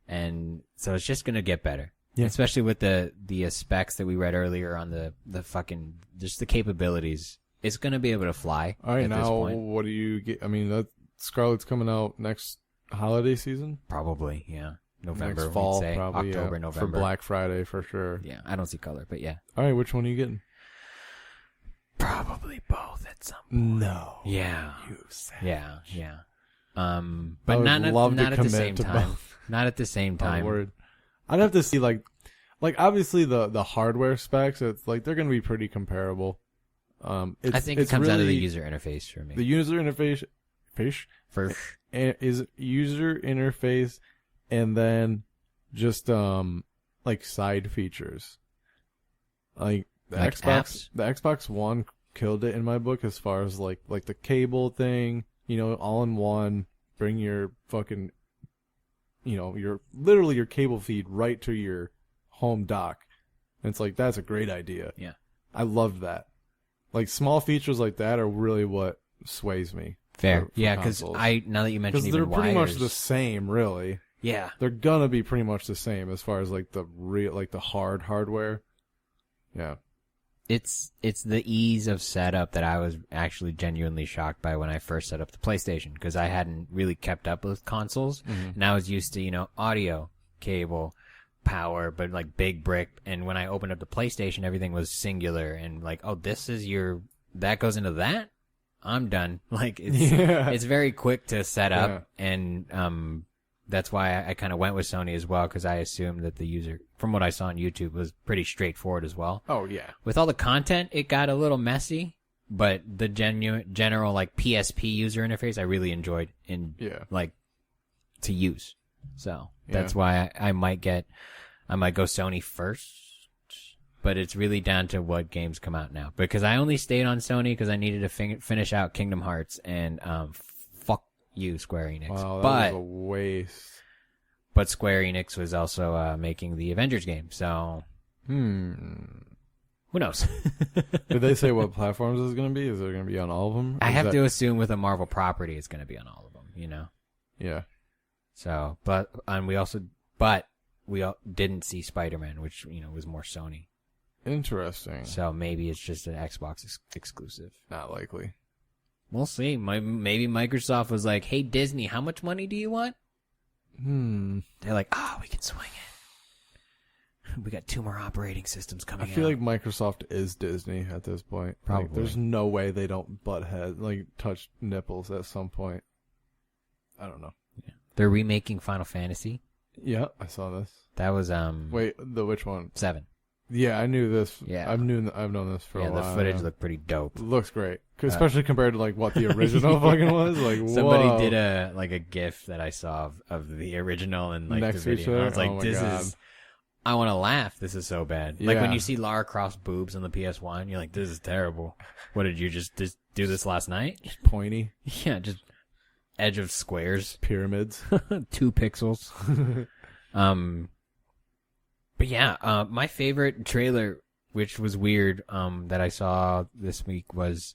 Speaker 2: And so it's just going to get better.
Speaker 1: Yeah.
Speaker 2: Especially with the specs that we read earlier on the fucking, just the capabilities. It's going to be able to fly.
Speaker 1: All right,
Speaker 2: at this
Speaker 1: now
Speaker 2: point.
Speaker 1: what do you get? I mean, that Scarlet's coming out next holiday season.
Speaker 2: Probably, yeah. November,
Speaker 1: Next fall,
Speaker 2: we'd say.
Speaker 1: probably.
Speaker 2: October,
Speaker 1: yeah.
Speaker 2: November.
Speaker 1: For Black Friday, for sure.
Speaker 2: Yeah, I don't see color, but yeah.
Speaker 1: All right, which one are you getting?
Speaker 2: Probably both at some
Speaker 1: No.
Speaker 2: Yeah.
Speaker 1: You said.
Speaker 2: Yeah, yeah. But
Speaker 1: I would
Speaker 2: not
Speaker 1: love to
Speaker 2: at the
Speaker 1: commit
Speaker 2: same
Speaker 1: to
Speaker 2: time.
Speaker 1: both.
Speaker 2: Not at the same
Speaker 1: Oh,
Speaker 2: time.
Speaker 1: word. I'd have to see like obviously the hardware specs. It's like they're gonna be pretty comparable.
Speaker 2: I think it comes out of the user interface for me.
Speaker 1: The user interface,
Speaker 2: For
Speaker 1: is user interface, and then just like side features. Like the
Speaker 2: Like apps?
Speaker 1: the Xbox One killed it in my book as far as like the cable thing, all in one. Bring your fucking, your literally your cable feed right to your home dock. And it's like that's a great idea.
Speaker 2: Yeah.
Speaker 1: I loved that. Like small features like that are really what sways me.
Speaker 2: Fair.
Speaker 1: for
Speaker 2: Yeah, because
Speaker 1: consoles.
Speaker 2: now that you mentioned
Speaker 1: they're
Speaker 2: even
Speaker 1: pretty
Speaker 2: wires,
Speaker 1: much the same, really.
Speaker 2: yeah.
Speaker 1: They're gonna be pretty much the same as far as like the hard hardware. Yeah.
Speaker 2: It's the ease of setup that I was actually genuinely shocked by when I first set up the PlayStation, because I hadn't really kept up with consoles, and I was used to, audio, cable, power, but like big brick, and when I opened up the PlayStation, everything was singular, and like, oh, this is that goes into that? I'm done. Like, it's very quick to set up, and that's why I kind of went with Sony as well, because I assumed that the user, from what I saw on YouTube, was pretty straightforward as well.
Speaker 1: Oh, yeah.
Speaker 2: With all the content, it got a little messy, but the general like PSP user interface, I really enjoyed to use. So that's why I might go Sony first, but it's really down to what games come out now. Because I only stayed on Sony because I needed to finish out Kingdom Hearts, and fuck you, Square Enix.
Speaker 1: Wow, that was a waste.
Speaker 2: But Square Enix was also making the Avengers game, so who knows?
Speaker 1: Did they say what platforms it's going to be? Is it going to be on all of them?
Speaker 2: I have to assume with a Marvel property, it's going to be on all of them.
Speaker 1: Yeah.
Speaker 2: So, we didn't see Spider-Man, which was more Sony.
Speaker 1: Interesting.
Speaker 2: So maybe it's just an Xbox exclusive.
Speaker 1: Not likely.
Speaker 2: We'll see. Maybe Microsoft was like, "Hey Disney, how much money do you want?" They're like, "Oh, we can swing it. We got 2 more operating systems coming out."
Speaker 1: I feel like Microsoft is Disney at this point.
Speaker 2: Probably.
Speaker 1: Like, there's no way they don't touch nipples at some point. I don't know.
Speaker 2: Yeah. They're remaking Final Fantasy.
Speaker 1: Yeah, I saw this.
Speaker 2: That was
Speaker 1: Wait, which one?
Speaker 2: 7.
Speaker 1: Yeah, I knew this.
Speaker 2: Yeah.
Speaker 1: I've known this for a while.
Speaker 2: Yeah, the footage looked pretty dope.
Speaker 1: Looks great, especially compared to like what the original fucking was. Like,
Speaker 2: somebody
Speaker 1: whoa.
Speaker 2: did a GIF that I saw of the original and like
Speaker 1: Next
Speaker 2: the
Speaker 1: to each
Speaker 2: video. And I
Speaker 1: other?
Speaker 2: was like,
Speaker 1: Oh my
Speaker 2: this
Speaker 1: God.
Speaker 2: is. I want to laugh. This is so bad. Like when
Speaker 1: Yeah.
Speaker 2: you see Lara Croft's boobs on the PS1, you're like, this is terrible. What did you just do this last night?
Speaker 1: Just pointy
Speaker 2: Yeah, just edge of squares,
Speaker 1: pyramids.
Speaker 2: 2 pixels. But yeah, my favorite trailer, which was weird, that I saw this week was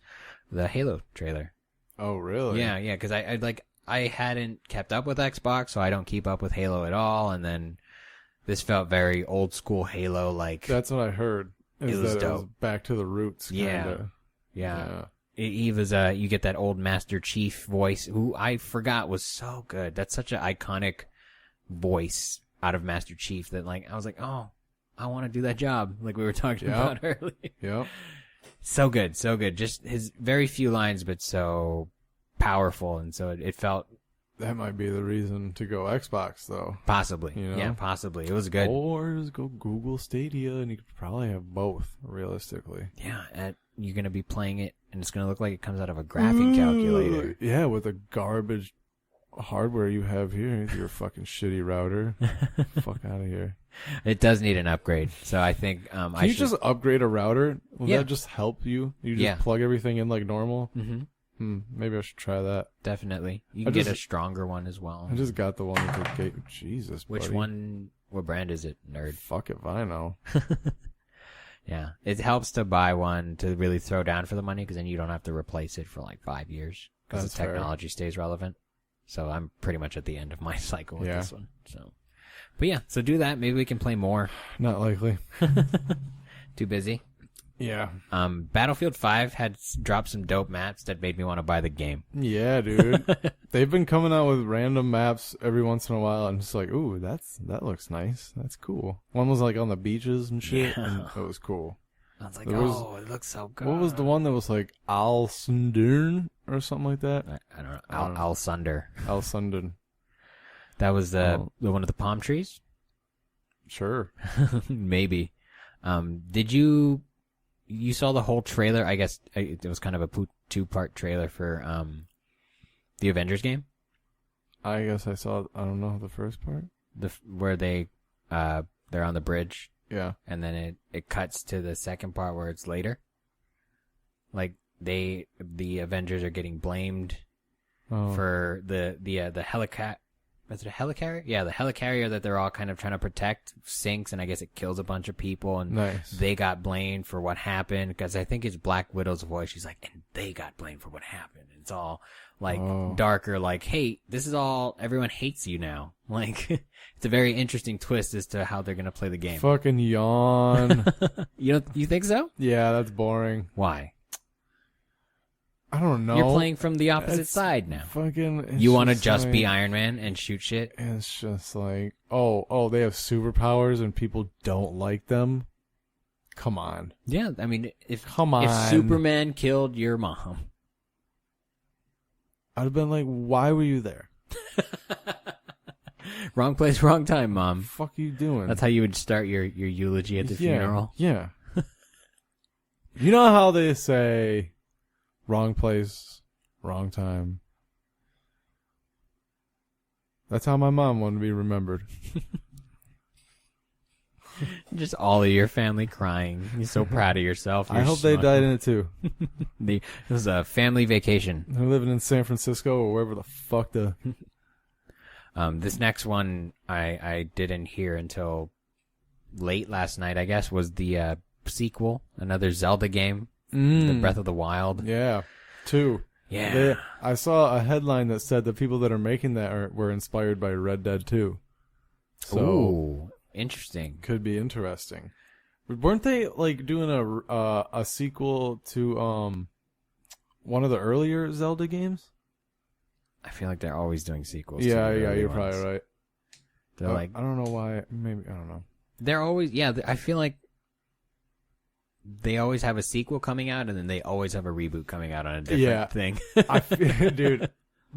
Speaker 2: the Halo trailer.
Speaker 1: Oh, really?
Speaker 2: Yeah, because I hadn't kept up with Xbox, so I don't keep up with Halo at all, and then this felt very old school Halo like.
Speaker 1: That's what I heard.
Speaker 2: It was
Speaker 1: It was
Speaker 2: dope.
Speaker 1: back to the roots. Kinda.
Speaker 2: Yeah. He was you get that old Master Chief voice, who I forgot was so good. That's such an iconic voice out of Master Chief that like I was like, oh, I want to do that job, like we were talking about earlier.
Speaker 1: Yep.
Speaker 2: So good. Just his very few lines, but so powerful, and so it felt.
Speaker 1: That might be the reason to go Xbox, though.
Speaker 2: Possibly. Yeah, possibly. It was good.
Speaker 1: Or just go Google Stadia, and you could probably have both, realistically.
Speaker 2: Yeah, you're going to be playing it, and it's going to look like it comes out of a graphic calculator.
Speaker 1: Yeah, with the garbage hardware you have here, with your fucking shitty router. Fuck out of here.
Speaker 2: It does need an upgrade, so I think
Speaker 1: Can you just upgrade a router? Will that just help you? You just plug everything in like normal?
Speaker 2: Mm-hmm.
Speaker 1: Maybe I should try that.
Speaker 2: Definitely. You can get a stronger one as well.
Speaker 1: I just got the one with the gate. Jesus,
Speaker 2: Which
Speaker 1: buddy.
Speaker 2: one? What brand is it, nerd?
Speaker 1: Fuck if I know.
Speaker 2: Yeah. It helps to buy one to really throw down for the money, because then you don't have to replace it for like 5 years, because the technology stays relevant. So I'm pretty much at the end of my cycle with this one. But yeah, so do that. Maybe we can play more.
Speaker 1: Not likely.
Speaker 2: Too busy.
Speaker 1: Yeah.
Speaker 2: Battlefield 5 had dropped some dope maps that made me want to buy the game.
Speaker 1: Yeah, dude. They've been coming out with random maps every once in a while, and just like, ooh, that looks nice. That's cool. One was like on the beaches and shit, and it was cool.
Speaker 2: I was like, it looks so good.
Speaker 1: What was the one that was like Al-Sundern or something like that?
Speaker 2: I don't know. Al-Sunder.
Speaker 1: Al-Sundern.
Speaker 2: That was the one with the palm trees?
Speaker 1: Sure.
Speaker 2: Maybe. Did you saw the whole trailer? I guess it was kind of a 2-part trailer for the Avengers game.
Speaker 1: I guess I saw. I don't know the first part.
Speaker 2: Where they're on the bridge.
Speaker 1: Yeah.
Speaker 2: And then it cuts to the second part where it's later. Like the Avengers are getting blamed for the helicarrier. Is it a helicarrier? Yeah, the helicarrier that they're all kind of trying to protect sinks, and I guess it kills a bunch of people, and they got blamed for what happened, because I think it's Black Widow's voice. She's like, and they got blamed for what happened. It's all like darker, like, hey, this is all, everyone hates you now. Like, it's a very interesting twist as to how they're gonna play the game.
Speaker 1: Fucking yawn.
Speaker 2: You think so?
Speaker 1: Yeah, that's boring.
Speaker 2: Why?
Speaker 1: I don't know.
Speaker 2: You're playing from the opposite
Speaker 1: It's
Speaker 2: side now.
Speaker 1: Fucking.
Speaker 2: You want to just
Speaker 1: like,
Speaker 2: be Iron Man and shoot shit?
Speaker 1: It's just like, oh, they have superpowers and people don't like them. Come on.
Speaker 2: Yeah, I mean, if
Speaker 1: If
Speaker 2: Superman killed your mom,
Speaker 1: I'd have been like, why were you there?
Speaker 2: wrong place, wrong time, Mom.
Speaker 1: What the fuck are you doing?
Speaker 2: That's how you would start your eulogy at the funeral.
Speaker 1: Yeah. You know how they say, wrong place, wrong time? That's how my mom wanted to be remembered.
Speaker 2: Just all of your family crying. You're so proud of yourself.
Speaker 1: I hope they died in it too.
Speaker 2: It was a family vacation.
Speaker 1: They're living in San Francisco or wherever the fuck the...
Speaker 2: This next one I didn't hear until late last night, I guess, was the sequel, another Zelda game, the Breath of the Wild.
Speaker 1: Yeah, 2.
Speaker 2: Yeah.
Speaker 1: I saw a headline that said the people that are making that were inspired by Red Dead 2. So,
Speaker 2: ooh, interesting.
Speaker 1: could be interesting. Weren't they like doing a sequel to one of the earlier Zelda games?
Speaker 2: I feel like they're always doing sequels.
Speaker 1: Yeah,
Speaker 2: to the early
Speaker 1: you're
Speaker 2: ones.
Speaker 1: probably right.
Speaker 2: They're like,
Speaker 1: I don't know why. Maybe I don't know.
Speaker 2: they're always, yeah. I feel like they always have a sequel coming out, and then they always have a reboot coming out on a different thing.
Speaker 1: Dude,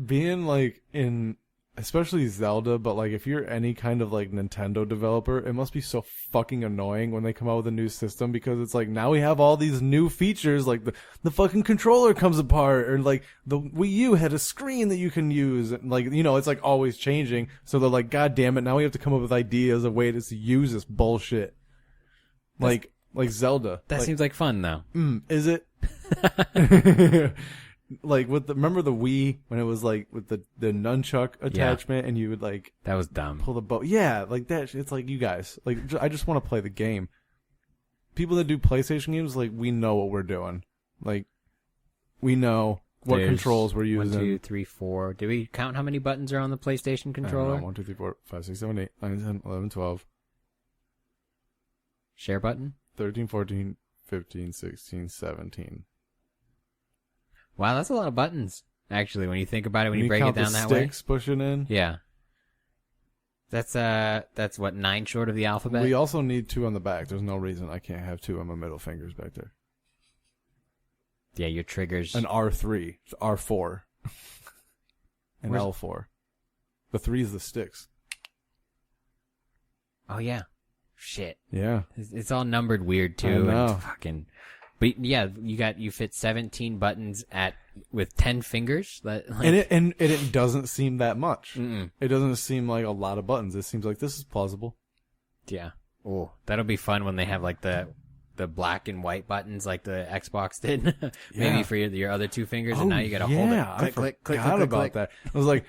Speaker 1: being like in, especially Zelda, but like if you're any kind of like Nintendo developer, it must be so fucking annoying when they come out with a new system, because it's like now we have all these new features, like the fucking controller comes apart, or like the Wii U had a screen that you can use, and like, you know, it's like always changing. So they're like, God damn it, now we have to come up with ideas of ways to use this bullshit. Like Zelda.
Speaker 2: That seems like fun, though.
Speaker 1: Is it? Like remember the Wii when it was like with the nunchuck attachment, and you would like
Speaker 2: That was dumb.
Speaker 1: pull the bow. Yeah, like that. It's like, you guys, like, I just want to play the game. People that do PlayStation games, like, we know what we're doing. Like, we know what
Speaker 2: There's
Speaker 1: controls we're
Speaker 2: 1,
Speaker 1: using.
Speaker 2: 2, 3, 4. Did we count how many buttons are on the PlayStation controller?
Speaker 1: 1, 2, 3, 4, 5, 6, 7, 8, 9, 10, 11, 12,
Speaker 2: Share button?
Speaker 1: 13, 14, 15, 16, 17.
Speaker 2: Wow, that's a lot of buttons. Actually, when you think about it, when you break it
Speaker 1: count
Speaker 2: down
Speaker 1: the
Speaker 2: that way.
Speaker 1: sticks pushing in.
Speaker 2: Yeah. That's what, 9 short of the alphabet?
Speaker 1: We also need 2 on the back. There's no reason I can't have 2 on my middle fingers back there.
Speaker 2: Yeah, your triggers.
Speaker 1: An R3, R4, and
Speaker 2: Where's-
Speaker 1: L4. The 3 is the sticks.
Speaker 2: Oh, yeah. Shit.
Speaker 1: Yeah.
Speaker 2: It's all numbered weird, too.
Speaker 1: I know.
Speaker 2: And fucking... But yeah, you fit 17 buttons with 10 fingers. Like,
Speaker 1: And it doesn't seem that much.
Speaker 2: Mm-mm.
Speaker 1: It doesn't seem like a lot of buttons. It seems like this is plausible.
Speaker 2: Yeah. Oh, that'll be fun when they have like the black and white buttons like the Xbox did. Maybe
Speaker 1: Yeah.
Speaker 2: for your other 2 fingers, and now you gotta hold it. Click, click, click,
Speaker 1: forgot
Speaker 2: click,
Speaker 1: about
Speaker 2: click.
Speaker 1: that. I was like,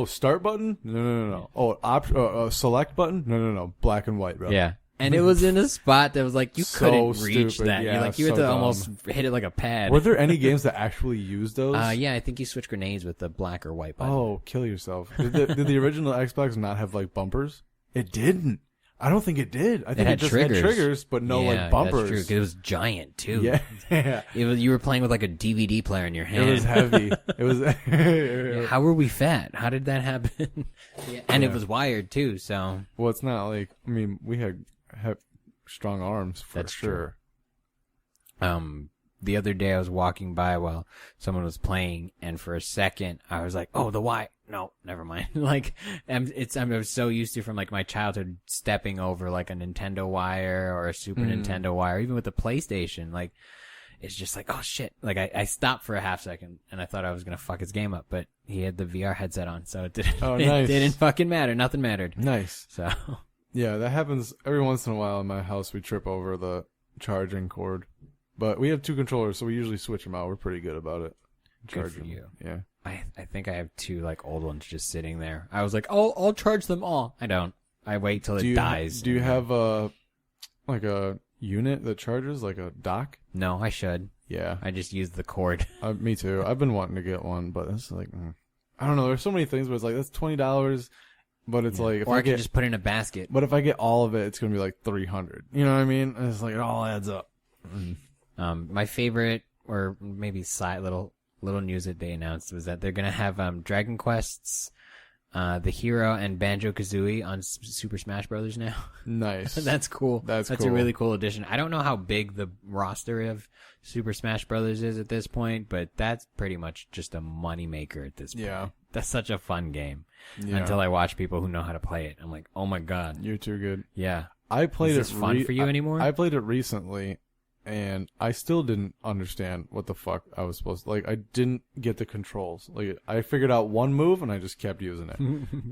Speaker 1: start button? No. Oh, select button? No. Black and white, bro.
Speaker 2: Yeah. And it was in a spot that was like, you
Speaker 1: So
Speaker 2: couldn't reach
Speaker 1: stupid.
Speaker 2: that.
Speaker 1: Yeah,
Speaker 2: You had
Speaker 1: so
Speaker 2: to
Speaker 1: dumb.
Speaker 2: almost hit it like a pad.
Speaker 1: Were there any games that actually used those?
Speaker 2: Yeah, I think you switch grenades with the black or white button.
Speaker 1: Oh, kill yourself. Did the original Xbox not have like bumpers? It didn't. I don't think it did. I think
Speaker 2: had
Speaker 1: it just
Speaker 2: triggers.
Speaker 1: had triggers, but no
Speaker 2: Yeah,
Speaker 1: like bumpers.
Speaker 2: That's true, 'cause it was giant too.
Speaker 1: Yeah.
Speaker 2: You were playing with like a DVD player in your hand.
Speaker 1: It was heavy. It was.
Speaker 2: Yeah, how were we fat? How did that happen? And it was wired too, so.
Speaker 1: Well, it's not like, I mean, we had strong arms for
Speaker 2: That's
Speaker 1: sure.
Speaker 2: The other day I was walking by while someone was playing, and for a second I was like, "Oh, the wire." No, never mind. Like, I'm so used to from like my childhood stepping over like a Nintendo wire or a Super Nintendo wire, even with the PlayStation. Like, it's just like, oh shit. Like I stopped for a half second and I thought I was gonna fuck his game up, but he had the VR headset on, so it didn't.
Speaker 1: Oh,
Speaker 2: it
Speaker 1: nice.
Speaker 2: didn't fucking matter. Nothing mattered.
Speaker 1: Nice.
Speaker 2: So.
Speaker 1: Yeah, that happens every once in a while in my house. We trip over the charging cord, but we have 2 controllers, so we usually switch them out. We're pretty good about it.
Speaker 2: Good for you.
Speaker 1: Yeah.
Speaker 2: I think I have 2 like old ones just sitting there. I was like, oh, I'll charge them all. I don't. I wait till it dies.
Speaker 1: Do you have a unit that charges, like a dock?
Speaker 2: No, I should.
Speaker 1: Yeah.
Speaker 2: I just use the cord.
Speaker 1: Me too. I've been wanting to get one, but it's like, I don't know. There's so many things where it's like, that's $20, but it's like, if
Speaker 2: or I
Speaker 1: get,
Speaker 2: can just put it in a basket.
Speaker 1: but if I get all of it, it's going to be like $300. You know what I mean? And it's like, it all adds up.
Speaker 2: My favorite, or maybe side little news that they announced was that they're going to have Dragon Quest's the Hero and Banjo-Kazooie on Super Smash Brothers now.
Speaker 1: Nice.
Speaker 2: That's cool.
Speaker 1: That's
Speaker 2: a
Speaker 1: cool.
Speaker 2: really cool addition. I don't know how big the roster of Super Smash Brothers is at this point, but that's pretty much just a moneymaker at this point.
Speaker 1: Yeah.
Speaker 2: That's such a fun game.
Speaker 1: Yeah.
Speaker 2: Until I watch people who know how to play it. I'm like, oh my god.
Speaker 1: You're too good.
Speaker 2: Yeah.
Speaker 1: I played
Speaker 2: Is this fun for you anymore?
Speaker 1: I played it recently, and I still didn't understand what the fuck I was supposed to, like, I didn't get the controls. Like, I figured out one move, and I just kept using it.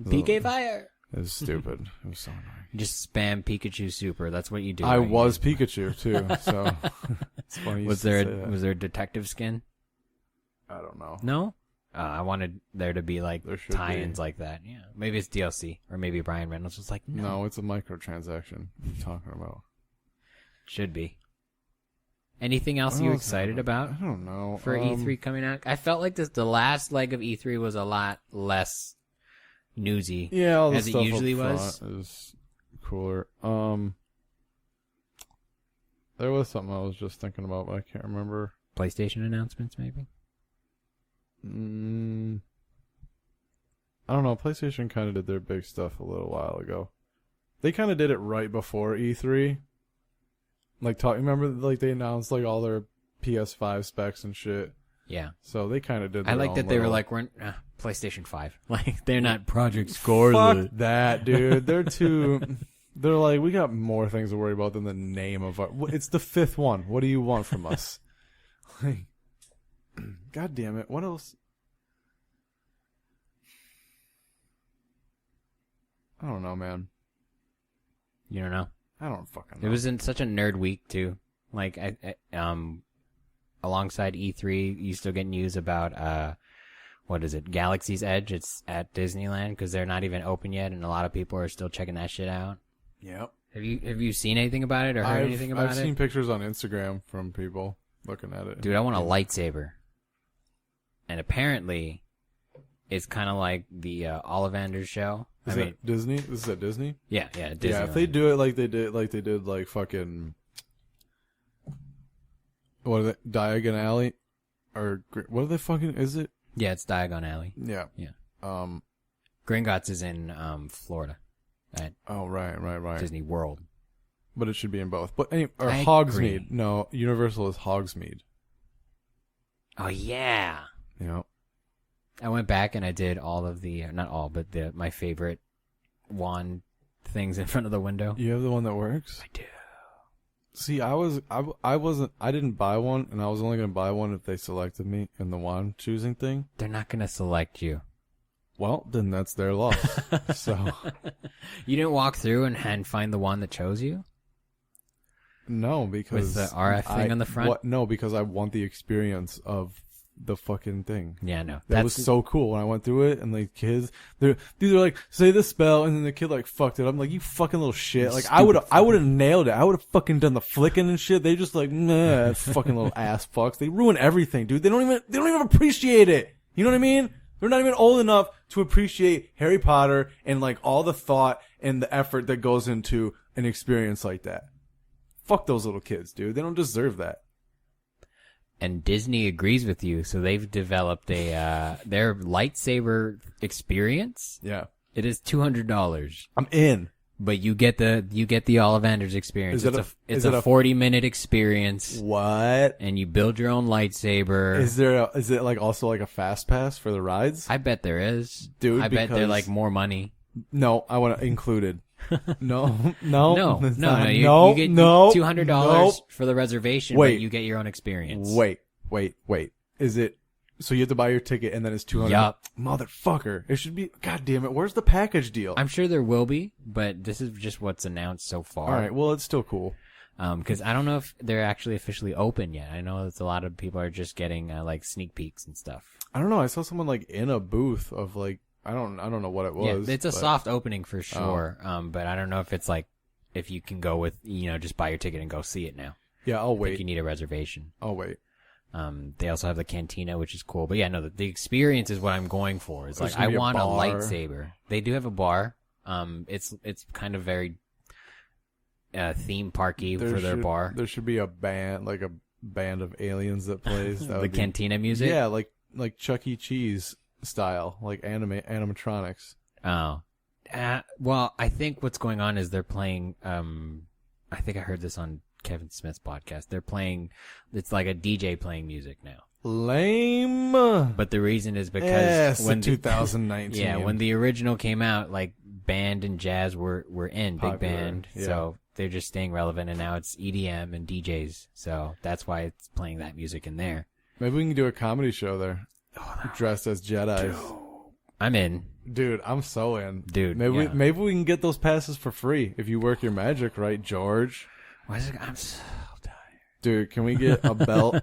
Speaker 2: PK Fire!
Speaker 1: It was stupid. It was so annoying.
Speaker 2: Just spam Pikachu Super. That's what you do.
Speaker 1: I
Speaker 2: right?
Speaker 1: was Pikachu, too, so it's funny you
Speaker 2: Was
Speaker 1: should
Speaker 2: there
Speaker 1: say that.
Speaker 2: was there a detective skin?
Speaker 1: I don't know.
Speaker 2: No? I wanted there to be like
Speaker 1: There should
Speaker 2: tie-ins
Speaker 1: be.
Speaker 2: like that. Yeah. Maybe it's DLC. Or maybe Brian Reynolds was like, no.
Speaker 1: No, it's a microtransaction. What are you talking about?
Speaker 2: Should be. Anything else
Speaker 1: What
Speaker 2: you
Speaker 1: else?
Speaker 2: excited about
Speaker 1: I don't know.
Speaker 2: for E3 coming out? I felt like the last leg of E3 was a lot less newsy.
Speaker 1: Yeah, all the
Speaker 2: as it
Speaker 1: stuff
Speaker 2: usually
Speaker 1: up
Speaker 2: was.
Speaker 1: front is cooler. There was something I was just thinking about, but I can't remember.
Speaker 2: PlayStation announcements, maybe?
Speaker 1: I don't know. PlayStation kind of did their big stuff a little while ago. They kind of did it right before E3. Like, remember, like they announced like all their PS5 specs and shit.
Speaker 2: Yeah.
Speaker 1: So they kind of did.
Speaker 2: I
Speaker 1: their
Speaker 2: like
Speaker 1: own
Speaker 2: that they were
Speaker 1: little-
Speaker 2: like, we're PlayStation 5. Like, they're not Project Scarlet.
Speaker 1: Fuck that, dude. They're too. They're like, we got more things to worry about than the name of our. It's the fifth one. What do you want from us? Like, God damn it! What else? I don't know, man.
Speaker 2: You don't know?
Speaker 1: I don't fucking know.
Speaker 2: It was in such a nerd week too. Like, alongside E3, you still get news about what is it? Galaxy's Edge. It's at Disneyland because they're not even open yet, and a lot of people are still checking that shit out.
Speaker 1: Yep.
Speaker 2: Have you seen anything about it or heard anything about
Speaker 1: I've
Speaker 2: it?
Speaker 1: seen pictures on Instagram from people looking at it.
Speaker 2: Dude, I want a lightsaber. And apparently, it's kind of like the Ollivanders show.
Speaker 1: Is it Disney? This is at Disney.
Speaker 2: Yeah, Disney.
Speaker 1: Yeah, if they do it like they did like fucking what are they, Diagon Alley, or what are they fucking? Is it?
Speaker 2: Yeah, it's Diagon Alley.
Speaker 1: Yeah.
Speaker 2: Yeah.
Speaker 1: Um.
Speaker 2: Gringotts is in Florida at
Speaker 1: Oh right.
Speaker 2: Disney World.
Speaker 1: But it should be in both. But anyway, or
Speaker 2: I
Speaker 1: Hogsmeade.
Speaker 2: agree.
Speaker 1: No, Universal is Hogsmeade.
Speaker 2: Oh yeah.
Speaker 1: Yeah.
Speaker 2: I went back and I did all of not all, but my favorite wand things in front of the window.
Speaker 1: You have the one that works?
Speaker 2: I do.
Speaker 1: See, I didn't buy one, and I was only going to buy one if they selected me in the wand choosing thing.
Speaker 2: They're not going to select you.
Speaker 1: Well, then that's their loss. So,
Speaker 2: You didn't walk through and find the one that chose you?
Speaker 1: no, because...
Speaker 2: With the RF thing on the front?
Speaker 1: No, because I want the experience of the fucking thing.
Speaker 2: Yeah, no.
Speaker 1: That was so cool when I went through it, and the kids, these are like, say this spell, and then the kid like fucked it. I'm like, you fucking little shit. Like I would have nailed it. I would have fucking done the flicking and shit. They just like, nah, fucking little ass fucks. They ruin everything, dude. They don't even appreciate it. You know what I mean? They're not even old enough to appreciate Harry Potter and like all the thought and the effort that goes into an experience like that. Fuck those little kids, dude. They don't deserve that.
Speaker 2: And Disney agrees with you, so they've developed their lightsaber experience.
Speaker 1: Yeah.
Speaker 2: It is $200.
Speaker 1: I'm in.
Speaker 2: But you get the Ollivanders experience. It's a 40-minute experience,
Speaker 1: What?
Speaker 2: and you build your own lightsaber.
Speaker 1: Is it like also like a fast pass for the rides?
Speaker 2: I bet there is,
Speaker 1: Dude,
Speaker 2: I bet they're
Speaker 1: because-
Speaker 2: like more money.
Speaker 1: No, I want to included. No.
Speaker 2: No,
Speaker 1: it's
Speaker 2: no,
Speaker 1: not.
Speaker 2: no. You get
Speaker 1: no,
Speaker 2: $200
Speaker 1: no.
Speaker 2: for the reservation,
Speaker 1: Wait.
Speaker 2: but you get your own experience.
Speaker 1: Wait. Is it? So you have to buy your ticket and then it's $200.
Speaker 2: Yup.
Speaker 1: Motherfucker! It should be. God damn it! Where's the package deal?
Speaker 2: I'm sure there will be, but this is just what's announced so far.
Speaker 1: All right. Well, it's still cool.
Speaker 2: Because I don't know if they're actually officially open yet. I know that a lot of people are just getting like sneak peeks and stuff.
Speaker 1: I don't know. I saw someone like in a booth of like I don't know what it was.
Speaker 2: Yeah, it's a
Speaker 1: but-
Speaker 2: soft opening for sure. But I don't know if it's like if you can go with just buy your ticket and go see it now.
Speaker 1: Yeah, I'll
Speaker 2: I think
Speaker 1: wait.
Speaker 2: you need a reservation.
Speaker 1: I'll wait.
Speaker 2: They also have the cantina, which is cool. But yeah, no, the experience is what I'm going for. It's like I want a lightsaber. They do have a bar. It's kind of very theme parky for their bar.
Speaker 1: There should be a band, like a band of aliens that plays
Speaker 2: the cantina music.
Speaker 1: Yeah, like Chuck E. Cheese style, like animatronics.
Speaker 2: Oh, well, I think what's going on is they're playing. I think I heard this on Kevin Smith's podcast. They're playing. It's like a DJ playing music now.
Speaker 1: Lame.
Speaker 2: But the reason is because
Speaker 1: when 2019,
Speaker 2: yeah, when the original came out, like band and jazz were in
Speaker 1: popular,
Speaker 2: big band,
Speaker 1: yeah.
Speaker 2: So they're just staying relevant. And now it's EDM and DJs, so that's why it's playing that music in there.
Speaker 1: Maybe we can do a comedy show there, dressed as Jedis.
Speaker 2: I'm in.
Speaker 1: Dude, I'm so in.
Speaker 2: Dude,
Speaker 1: maybe we can get those passes for free if you work your magic right, George.
Speaker 2: Why is it? I'm so tired.
Speaker 1: Dude, can we get a belt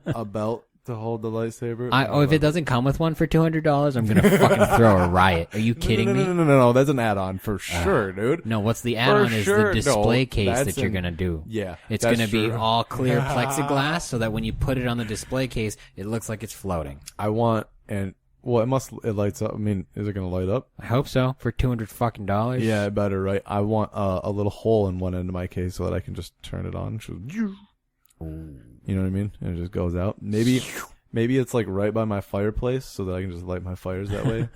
Speaker 1: to hold the lightsaber?
Speaker 2: If it doesn't come with one for $200, I'm gonna fucking throw a riot. Are you kidding me?
Speaker 1: No, that's an add-on for sure, dude.
Speaker 2: No, what's the add-on is the display case that you're gonna do.
Speaker 1: Yeah,
Speaker 2: it's gonna be all clear plexiglass so that when you put it on the display case, it looks like it's floating.
Speaker 1: It lights up. I mean, is it gonna light up?
Speaker 2: I hope so. For $200.
Speaker 1: Yeah, it better, right? I want a little hole in one end of my case so that I can just turn it on. You know what I mean? And it just goes out. Maybe it's like right by my fireplace so that I can just light my fires that way.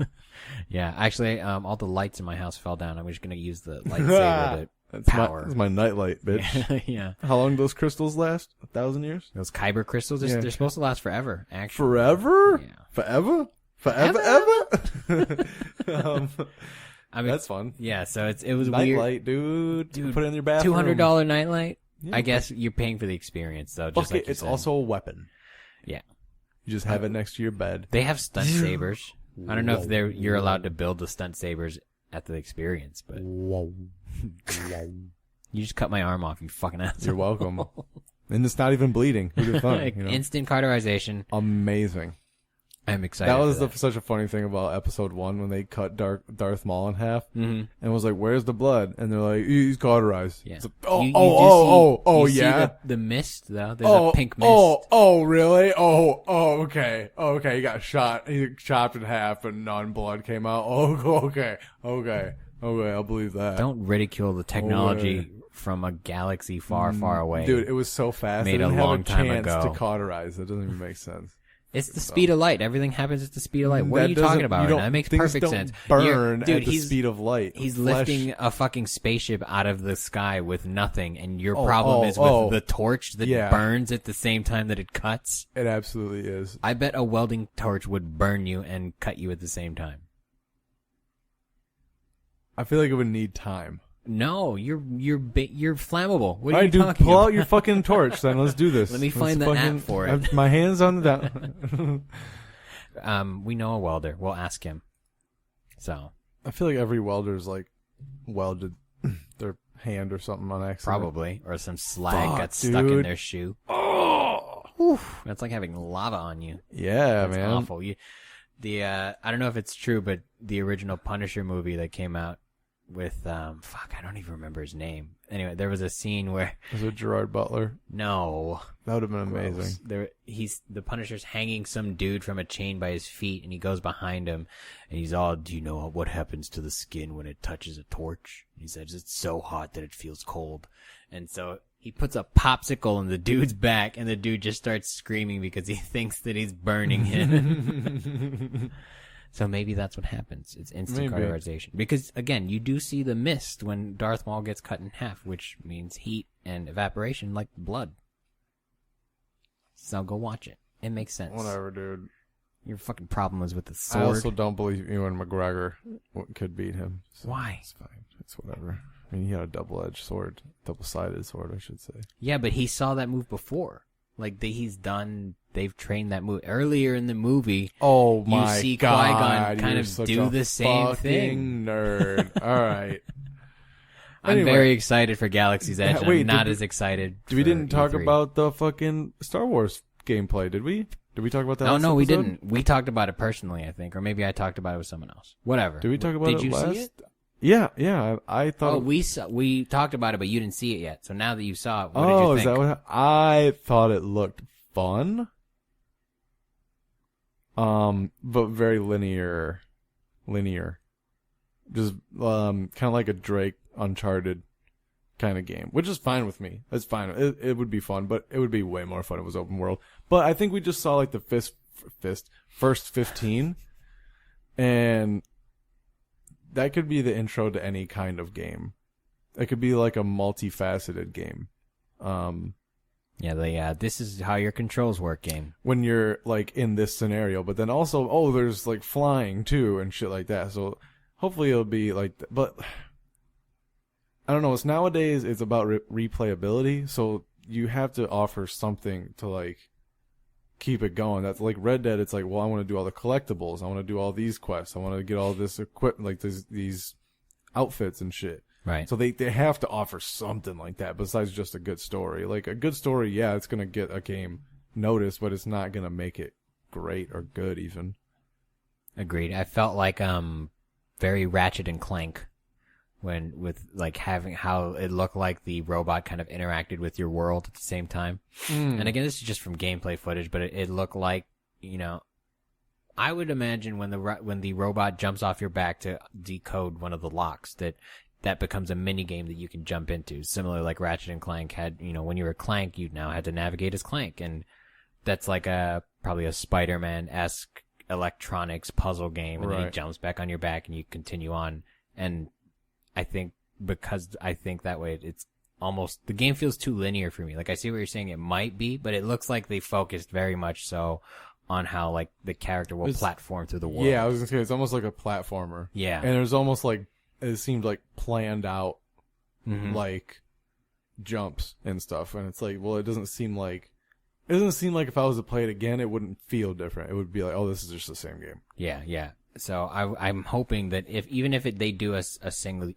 Speaker 2: Yeah, actually, all the lights in my house fell down. I'm just gonna use the lightsaber to power.
Speaker 1: That's my nightlight, bitch.
Speaker 2: Yeah.
Speaker 1: How long do those crystals last? 1,000 years?
Speaker 2: Those kyber crystals, they're supposed to last forever. Actually,
Speaker 1: forever?
Speaker 2: Yeah.
Speaker 1: Forever? I mean, that's fun.
Speaker 2: Yeah, so it was
Speaker 1: nightlight,
Speaker 2: weird.
Speaker 1: Dude, put it in your bathroom.
Speaker 2: $200 nightlight.
Speaker 1: Yeah,
Speaker 2: I guess you're paying for the experience, though.
Speaker 1: Just like it's also a weapon.
Speaker 2: Yeah,
Speaker 1: you just have it next to your bed.
Speaker 2: They have stunt sabers. I don't know if you're allowed to build the stunt sabers at the experience, but
Speaker 1: whoa.
Speaker 2: You just cut my arm off, you fucking asshole.
Speaker 1: You're welcome. And it's not even bleeding. Who'd have thought, you know?
Speaker 2: Instant cauterization.
Speaker 1: Amazing.
Speaker 2: I'm excited.
Speaker 1: That was such a funny thing about episode 1 when they cut Darth Maul in half, and was like, "Where's the blood?" And they're like, "He's cauterized."
Speaker 2: Yeah.
Speaker 1: Like,
Speaker 2: you
Speaker 1: yeah.
Speaker 2: See the mist though. There's a pink mist.
Speaker 1: Really? Okay. He got shot. He chopped in half, and none blood came out. Okay. I'll believe that.
Speaker 2: Don't ridicule the technology from a galaxy far, far away.
Speaker 1: Dude, it was so fast.
Speaker 2: Made
Speaker 1: they didn't
Speaker 2: a long
Speaker 1: have a
Speaker 2: time
Speaker 1: chance
Speaker 2: ago
Speaker 1: to cauterize. It doesn't even make sense.
Speaker 2: It's the speed of light. Everything happens at the speed of light. What are you talking about right now? That makes perfect sense.
Speaker 1: Burn at the speed of light.
Speaker 2: He's lifting a fucking spaceship out of the sky with nothing, and your problem is with the torch that burns at the same time that it cuts.
Speaker 1: It absolutely is.
Speaker 2: I bet a welding torch would burn you and cut you at the same time.
Speaker 1: I feel like it would need time.
Speaker 2: No, you're flammable. What are
Speaker 1: you
Speaker 2: talking
Speaker 1: about? Pull out your fucking torch, then. Let's do this.
Speaker 2: Let me find the app for it.
Speaker 1: My hands on the
Speaker 2: we know a welder. We'll ask him. So
Speaker 1: I feel like every welder's like welded their hand or something on accident.
Speaker 2: Probably, or some slag got stuck in their shoe. Oh, that's like having lava on you.
Speaker 1: Yeah,
Speaker 2: that's
Speaker 1: man.
Speaker 2: Awful. I don't know if it's true, but the original Punisher movie that came out with I don't even remember his name. Anyway, there was a scene where
Speaker 1: was it Gerard Butler?
Speaker 2: No,
Speaker 1: that would have been amazing.
Speaker 2: The Punisher's hanging some dude from a chain by his feet, and he goes behind him, and he's all, "Do you know what happens to the skin when it touches a torch?" And he says, "It's so hot that it feels cold." And so he puts a popsicle in the dude's back, and the dude just starts screaming because he thinks that he's burning him. So maybe that's what happens. It's instant cauterization. Because, again, you do see the mist when Darth Maul gets cut in half, which means heat and evaporation like blood. So go watch it. It makes sense.
Speaker 1: Whatever, dude.
Speaker 2: Your fucking problem is with the sword.
Speaker 1: I also don't believe Ewan McGregor could beat him. So
Speaker 2: why?
Speaker 1: It's fine. It's whatever. I mean, he had a double-edged sword. Double-sided sword, I should say.
Speaker 2: Yeah, but he saw that move before. Like, they've trained that move. Earlier in the movie,
Speaker 1: oh my God,
Speaker 2: you see Qui-Gon kind of do the same thing.
Speaker 1: Nerd. All right.
Speaker 2: I'm very excited for Galaxy's Edge. I'm not as excited.
Speaker 1: We didn't talk about the fucking Star Wars gameplay, did we? Did we talk about that?
Speaker 2: No, we didn't. We talked about it personally, I think, or maybe I talked about it with someone else. Whatever.
Speaker 1: Did we talk about it last?
Speaker 2: Did you see it?
Speaker 1: Yeah. I thought.
Speaker 2: Oh, we talked about it, but you didn't see it yet. So now that you saw it, what did you think?
Speaker 1: Is that what? I thought it looked fun. but very linear, just kind of like a Drake Uncharted kind of game, which is fine with me. That's fine. It would be fun, but it would be way more fun if it was open world. But I think we just saw like the first 15, and that could be the intro to any kind of game. It could be like a multifaceted game.
Speaker 2: This is how your controls work game.
Speaker 1: When you're like in this scenario, but then also, there's like flying too and shit like that. So hopefully it'll be like, but I don't know. It's nowadays it's about replayability. So you have to offer something to like keep it going. That's like Red Dead. It's like, well, I want to do all the collectibles. I want to do all these quests. I want to get all this equipment, like these outfits and shit.
Speaker 2: Right.
Speaker 1: So they have to offer something like that besides just a good story. Like a good story, yeah, it's going to get a game noticed, but it's not going to make it great or good even.
Speaker 2: Agreed. I felt like very Ratchet and Clank with like having how it looked like the robot kind of interacted with your world at the same time. And again, this is just from gameplay footage, but it looked like, I would imagine when the robot jumps off your back to decode one of the locks that becomes a mini game that you can jump into. Similar like Ratchet and Clank had, when you were Clank, you now had to navigate as Clank, and that's like probably a Spider-Man-esque electronics puzzle game, and then he jumps back on your back and you continue on. And I think that way it's almost, the game feels too linear for me. Like I see what you're saying, it might be, but it looks like they focused very much so on how like the character will platform through the world.
Speaker 1: Yeah, I was gonna say it's almost like a platformer.
Speaker 2: Yeah.
Speaker 1: And there's almost like, it seemed like planned out, like jumps and stuff. And it's like, well, it doesn't seem like if I was to play it again, it wouldn't feel different. It would be like, oh, this is just the same game.
Speaker 2: Yeah. So I'm hoping that even if they do a singular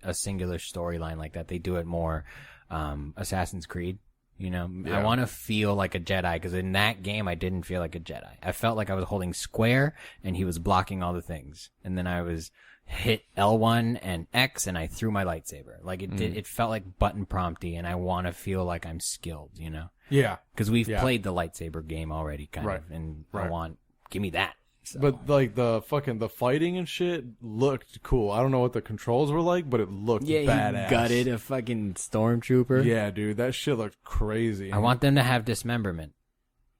Speaker 2: storyline like that, they do it more Assassin's Creed. Yeah. I want to feel like a Jedi, because in that game I didn't feel like a Jedi. I felt like I was holding square and he was blocking all the things, and then I was hit L1 and X and I threw my lightsaber. Like it felt like button prompty, and I want to feel like I'm skilled.
Speaker 1: Yeah,
Speaker 2: because we've played the lightsaber game already, kind of, and I give me that. So.
Speaker 1: But like the fighting and shit looked cool. I don't know what the controls were like, but it looked badass.
Speaker 2: He gutted a fucking stormtrooper.
Speaker 1: Yeah, dude, that shit looked crazy.
Speaker 2: I want them to have dismemberment.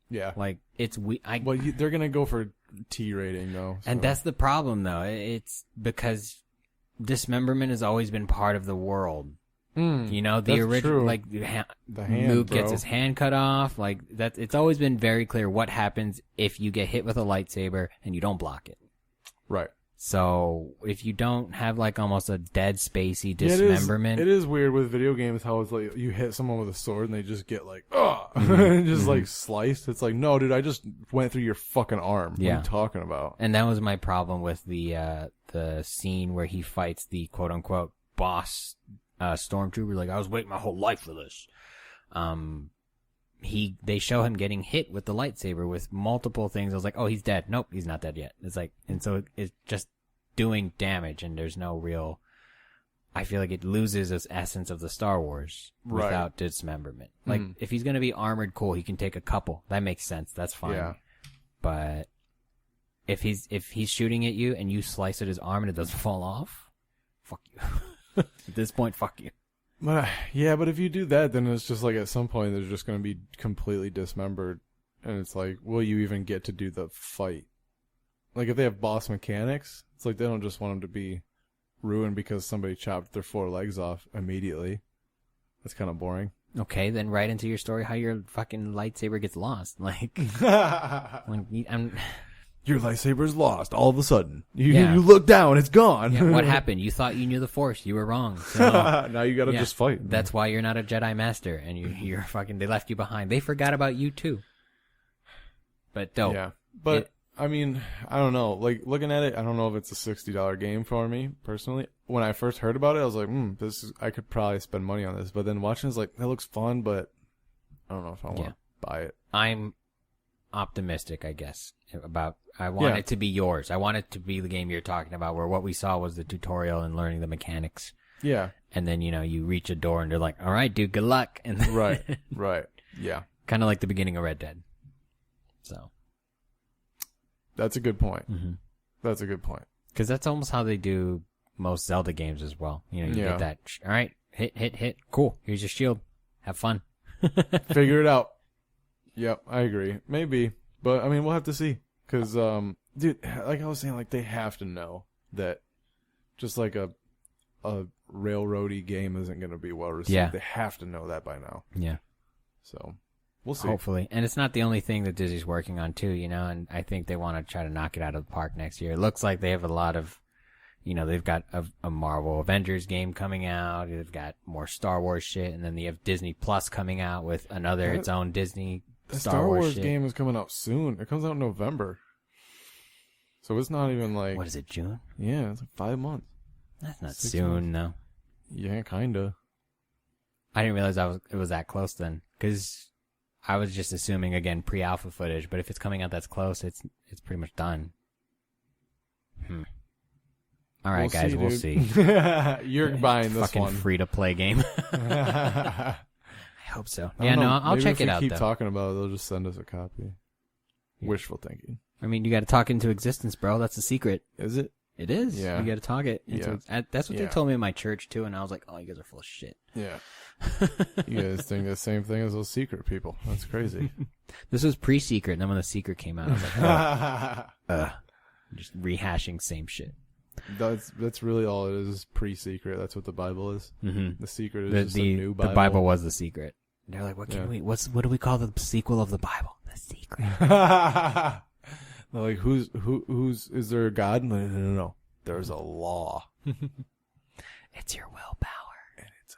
Speaker 1: Yeah,
Speaker 2: like it's
Speaker 1: they're gonna go for T rating though, so.
Speaker 2: And that's the problem though. It's because dismemberment has always been part of the world. The original, like the hand, Luke gets his hand cut off. Like that, it's always been very clear what happens if you get hit with a lightsaber and you don't block it.
Speaker 1: Right.
Speaker 2: So if you don't have like almost a Dead Spacey dismemberment,
Speaker 1: it is weird with video games how it's like you hit someone with a sword and they just get like and just like sliced. It's like, no, dude, I just went through your fucking arm.
Speaker 2: Yeah.
Speaker 1: What are you talking about? And
Speaker 2: that was my problem with the scene where he fights the quote unquote boss stormtrooper. Like, I was waiting my whole life for this. They show him getting hit with the lightsaber with multiple things. I was like, oh, he's dead. Nope, he's not dead yet. It's like, and so it's just doing damage, and there's no real, I feel like it loses its essence of the Star Wars without dismemberment. Like, if he's gonna be armored, cool, he can take a couple. That makes sense. That's fine. Yeah. But if he's shooting at you and you slice at his arm and it doesn't fall off, fuck you. At this point, fuck you.
Speaker 1: But if you do that, then it's just like at some point they're just going to be completely dismembered, and it's like, will you even get to do the fight? Like if they have boss mechanics, it's like they don't just want them to be ruined because somebody chopped their 4 legs off immediately. That's kind of boring.
Speaker 2: Okay, then write into your story how your fucking lightsaber gets lost. Like,
Speaker 1: your lightsaber's lost all of a sudden. You look down, it's gone.
Speaker 2: Yeah, what happened? You thought you knew the Force. You were wrong. So,
Speaker 1: now you gotta just fight.
Speaker 2: That's why you're not a Jedi Master, and you're fucking, they left you behind. They forgot about you too. But dope.
Speaker 1: Yeah. But, I mean, I don't know. Like, looking at it, I don't know if it's a $60 game for me, personally. When I first heard about it, I was like, I could probably spend money on this. But then watching it's like, that looks fun, but I don't know if I want to buy it.
Speaker 2: I'm optimistic, I guess, I want it to be yours. I want it to be the game you're talking about, where what we saw was the tutorial and learning the mechanics.
Speaker 1: Yeah.
Speaker 2: And then, you reach a door and they're like, all right, dude, good luck. And then
Speaker 1: Right. Yeah.
Speaker 2: Kind of like the beginning of Red Dead. So.
Speaker 1: That's a good point.
Speaker 2: Mm-hmm.
Speaker 1: That's a good point.
Speaker 2: Because that's almost how they do most Zelda games as well. You know, you get that, all right, hit, cool, here's your shield, have fun.
Speaker 1: Figure it out. Yep, I agree. Maybe. But, I mean, we'll have to see. Because, dude, like I was saying, like, they have to know that just like a railroady game isn't going to be well received.
Speaker 2: Yeah.
Speaker 1: They have to know that by now.
Speaker 2: Yeah.
Speaker 1: So, we'll see.
Speaker 2: Hopefully. And it's not the only thing that Disney's working on, too, you know, and I think they want to try to knock it out of the park next year. It looks like they have a lot of, you know, they've got a Marvel Avengers game coming out. They've got more Star Wars shit. And then they have Disney Plus coming out with its own Disney
Speaker 1: the
Speaker 2: Star Wars shit.
Speaker 1: game is coming out soon. It comes out in November. So it's not even like...
Speaker 2: What is it, June?
Speaker 1: Yeah, it's like 5 months.
Speaker 2: That's not
Speaker 1: 6
Speaker 2: soon,
Speaker 1: months.
Speaker 2: no.
Speaker 1: Yeah, kinda.
Speaker 2: I didn't realize it was that close then. Because I was just assuming, again, pre-alpha footage. But if it's coming out that's close, it's pretty much done. All right, guys, we'll see.
Speaker 1: You're buying this
Speaker 2: fucking
Speaker 1: one.
Speaker 2: free-to-play game. I hope so. Yeah,
Speaker 1: know.
Speaker 2: no, I'll
Speaker 1: Maybe
Speaker 2: check
Speaker 1: if
Speaker 2: it out,
Speaker 1: keep
Speaker 2: though.
Speaker 1: talking about it, they'll just send us a copy.
Speaker 2: Yeah.
Speaker 1: Wishful thinking.
Speaker 2: I mean, you got to talk into existence, bro. That's the secret.
Speaker 1: Is it?
Speaker 2: It is.
Speaker 1: Yeah.
Speaker 2: You got to talk it. That's what they told me in my church, too, and I was like, oh, you guys are full of shit.
Speaker 1: Yeah. You guys think the same thing as those secret people. That's crazy.
Speaker 2: This was pre-secret, and then when the secret came out, I was like, oh, just rehashing same shit.
Speaker 1: That's really all it is pre-secret. That's what the Bible is.
Speaker 2: Mm-hmm.
Speaker 1: The secret is just a new Bible.
Speaker 2: The Bible was the secret. They're like, what do we call the sequel of the Bible? The secret.
Speaker 1: They're like, is there a God? No. There's a law.
Speaker 2: It's your willpower.
Speaker 1: And it's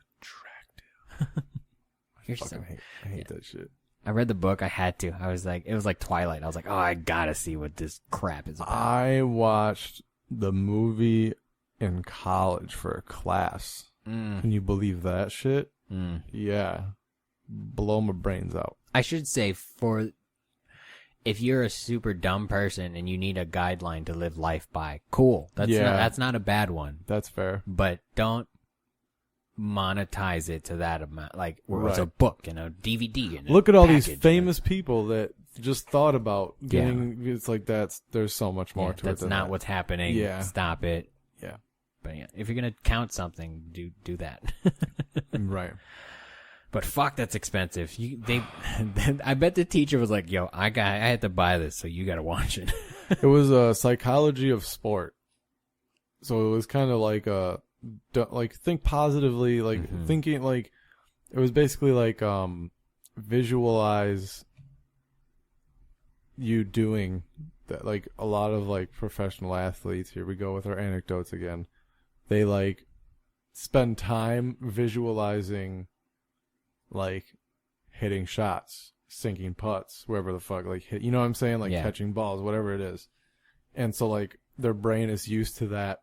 Speaker 1: attractive. I hate that shit.
Speaker 2: I read the book. I had to. It was like Twilight. I was like, oh, I gotta see what this crap is about.
Speaker 1: I watched the movie in college for a class. Can you believe that shit? Yeah. Blow my brains out.
Speaker 2: I should say, if you're a super dumb person and you need a guideline to live life by, cool. That's not a bad one.
Speaker 1: That's fair.
Speaker 2: But don't monetize it to that amount. Like, where it's a book and a DVD. And
Speaker 1: look at all these famous people that just thought about getting. It's like there's so much more to it.
Speaker 2: That's not what's happening.
Speaker 1: Yeah.
Speaker 2: Stop it.
Speaker 1: Yeah.
Speaker 2: But yeah, if you're gonna count something, do that.
Speaker 1: Right.
Speaker 2: But fuck, that's expensive. I bet the teacher was like, "Yo, I had to buy this, so you got to watch it."
Speaker 1: It was a psychology of sport, so it was kind of like think positively, like thinking like it was basically like visualize you doing that. Like a lot of like professional athletes. Here we go with our anecdotes again. They like spend time visualizing. Like hitting shots, sinking putts, wherever the fuck, like you know what I'm saying, like catching balls, whatever it is, and so like their brain is used to that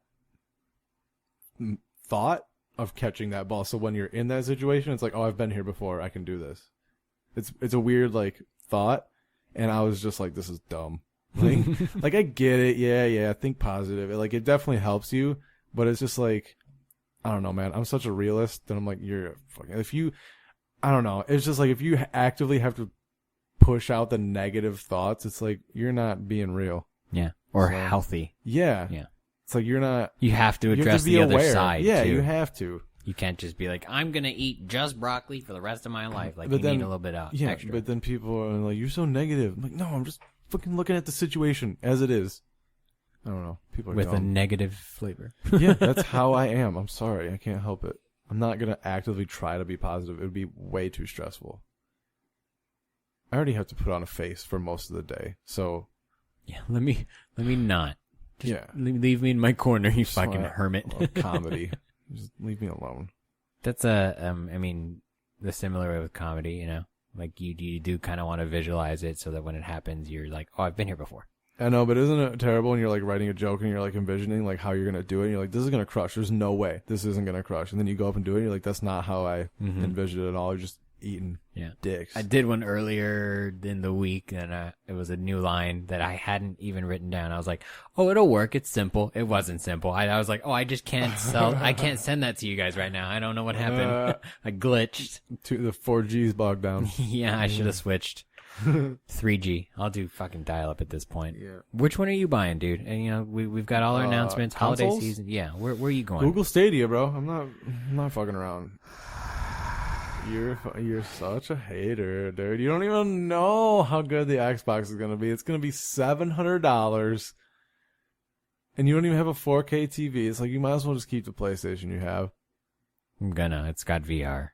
Speaker 1: thought of catching that ball. So when you're in that situation, it's like, oh, I've been here before, I can do this. It's a weird like thought, and I was just like, this is dumb. Like, like I get it, yeah, think positive. Like it definitely helps you, but it's just like, I don't know, man. I'm such a realist that I'm like, you're fucking I don't know. It's just like if you actively have to push out the negative thoughts, it's like you're not being real.
Speaker 2: Yeah. Or healthy.
Speaker 1: Yeah.
Speaker 2: Yeah.
Speaker 1: It's like you're not.
Speaker 2: You have to address the other side.
Speaker 1: Yeah,
Speaker 2: too.
Speaker 1: you have to.
Speaker 2: You can't just be like, I'm gonna eat just broccoli for the rest of my life. Like you need a little bit of extra.
Speaker 1: But then people are like, you're so negative. I'm like, no, I'm just fucking looking at the situation as it is. I don't know. People are
Speaker 2: with
Speaker 1: dumb.
Speaker 2: a negative flavor.
Speaker 1: Yeah, that's how I am. I'm sorry. I can't help it. I'm not going to actively try to be positive. It would be way too stressful. I already have to put on a face for most of the day. So,
Speaker 2: yeah, let me not.
Speaker 1: Just
Speaker 2: leave me in my corner, you fucking hermit.
Speaker 1: Comedy. Just leave me alone.
Speaker 2: That's I mean, the similar way with comedy, you know? Like you do kind of want to visualize it so that when it happens, you're like, oh, I've been here before.
Speaker 1: I know, but isn't it terrible when you're like writing a joke and you're like envisioning like how you're going to do it and you're like, this is going to crush. There's no way this isn't going to crush. And then you go up and do it and you're like, that's not how I envisioned it at all. You're just eating dicks.
Speaker 2: I did one earlier in the week and it was a new line that I hadn't even written down. I was like, oh, it'll work. It's simple. It wasn't simple. I was like, oh, I just can't I can't send that to you guys right now. I don't know what happened. I glitched.
Speaker 1: The 4G's bogged down.
Speaker 2: Yeah, I should have switched. 3G. I'll do fucking dial-up at this point.
Speaker 1: Yeah.
Speaker 2: Which one are you buying, dude? And we've got all our announcements. Holiday
Speaker 1: consoles?
Speaker 2: season. Yeah. Where are you going?
Speaker 1: Google Stadia, bro. I'm not fucking around. You're such a hater, dude. You don't even know how good the Xbox is gonna be. It's gonna be $700, and you don't even have a 4K TV. It's like you might as well just keep the PlayStation you have.
Speaker 2: It's got VR.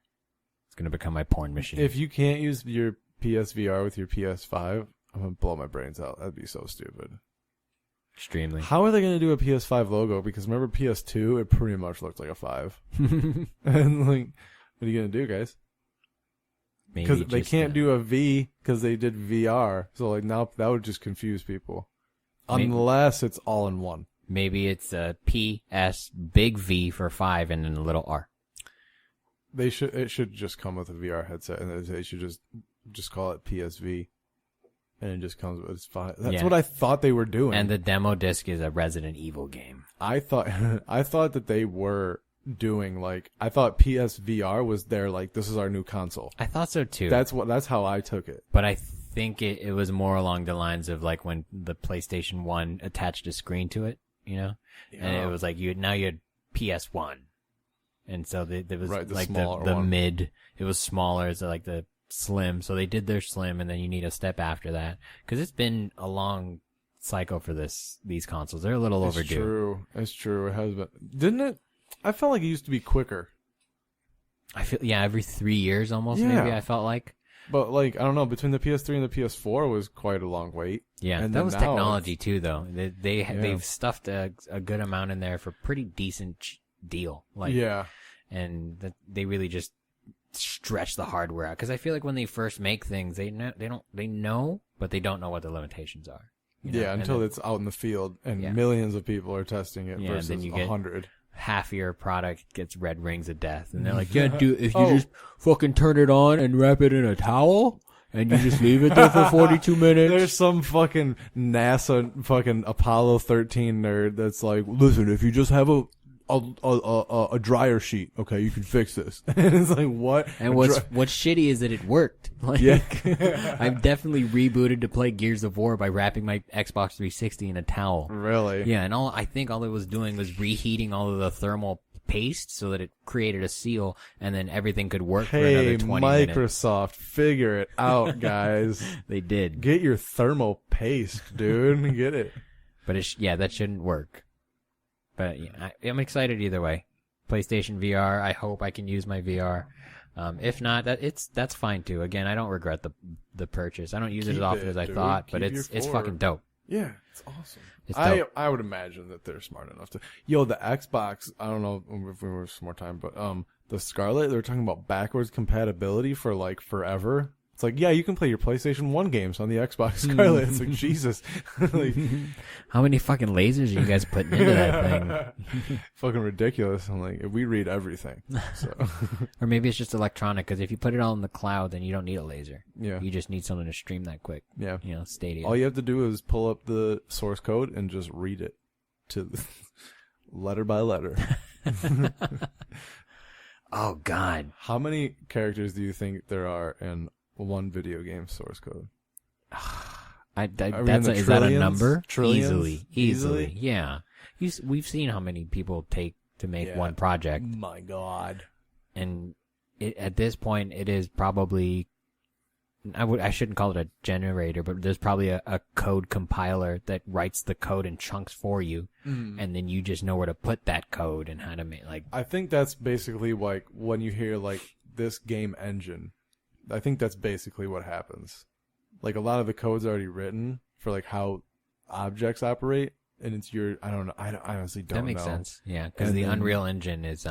Speaker 2: It's gonna become my porn machine.
Speaker 1: If you can't use your PSVR with your PS5, I'm gonna blow my brains out. That'd be so stupid.
Speaker 2: Extremely.
Speaker 1: How are they gonna do a PS5 logo? Because remember PS2, it pretty much looked like a 5. And like, what are you gonna do, guys? Because they can't do a V because they did VR. So like now that would just confuse people. Unless it's all in one.
Speaker 2: Maybe it's a PS big V for 5 and then a little R.
Speaker 1: It should just come with a VR headset, and they should just call it PSV, and it just comes with 5. That's what I thought they were doing.
Speaker 2: And the demo disc is a Resident Evil game.
Speaker 1: I thought that they were doing I thought PSVR was their this is our new console.
Speaker 2: I thought so too.
Speaker 1: That's how I took it.
Speaker 2: But I think it was more along the lines of when the PlayStation 1 attached a screen to it, Yeah. And it was you had PS1. And so there was the mid, it was smaller, so the slim. So they did their slim, and then you need a step after that. Because it's been a long cycle for these consoles. They're a little overdue.
Speaker 1: It's true. It has been. Didn't it? I felt like it used to be quicker.
Speaker 2: I feel, every 3 years almost, maybe I felt like.
Speaker 1: But I don't know, between the PS3 and the PS4 was quite a long wait.
Speaker 2: Yeah, and that was technology too, though. They've stuffed a good amount in there for pretty decent deal. And they really just stretch the hardware out. Because I feel like when they first make things, they know, but they don't know what the limitations are.
Speaker 1: Until it's out in the field and millions of people are testing it versus
Speaker 2: and then you
Speaker 1: 100.
Speaker 2: Half your product gets red rings of death, and they're like, if you just fucking turn it on and wrap it in a towel and you just leave it there for 42 minutes.
Speaker 1: There's some fucking NASA fucking Apollo 13 nerd that's like, listen, if you just have a dryer sheet, okay, you can fix this. And it's like, what?
Speaker 2: And what's shitty is that it worked. I've definitely rebooted to play Gears of War by wrapping my Xbox 360 in a towel.
Speaker 1: Really?
Speaker 2: Yeah, and I think all it was doing was reheating all of the thermal paste so that it created a seal, and then everything could work for another 20 minutes.
Speaker 1: Microsoft, figure it out, guys.
Speaker 2: They did.
Speaker 1: Get your thermal paste, dude. Get it.
Speaker 2: But that shouldn't work. But I'm excited either way. PlayStation VR, I hope I can use my VR. If not, that's fine too. Again, I don't regret the purchase. I don't use it as often as I thought, but it's fucking dope.
Speaker 1: Yeah, it's awesome.
Speaker 2: It's dope.
Speaker 1: I would imagine that they're smart enough to. The Xbox. I don't know if we were some more time, but the Scarlet. They're talking about backwards compatibility for forever. It's you can play your PlayStation 1 games on the Xbox Scarlet. It's Jesus.
Speaker 2: How many fucking lasers are you guys putting into that thing?
Speaker 1: Fucking ridiculous. I'm we read everything. So.
Speaker 2: Or maybe it's just electronic, because if you put it all in the cloud, then you don't need a laser.
Speaker 1: Yeah.
Speaker 2: You just need something to stream that quick.
Speaker 1: Yeah.
Speaker 2: Stadia.
Speaker 1: All you have to do is pull up the source code and just read it to letter by letter.
Speaker 2: Oh, God.
Speaker 1: How many characters do you think there are in one video game source code?
Speaker 2: Is that a number?
Speaker 1: Trillions?
Speaker 2: Easily. Yeah. We've seen how many people take to make one project.
Speaker 1: My God.
Speaker 2: And at this point, it is probably, I shouldn't call it a generator, but there's probably a code compiler that writes the code in chunks for you, and then you just know where to put that code and how to make
Speaker 1: I think that's basically when you hear this game engine. I think that's basically what happens. A lot of the code's already written for how objects operate, and it's I don't know. I honestly don't know.
Speaker 2: That makes sense. Yeah, because the Unreal Engine is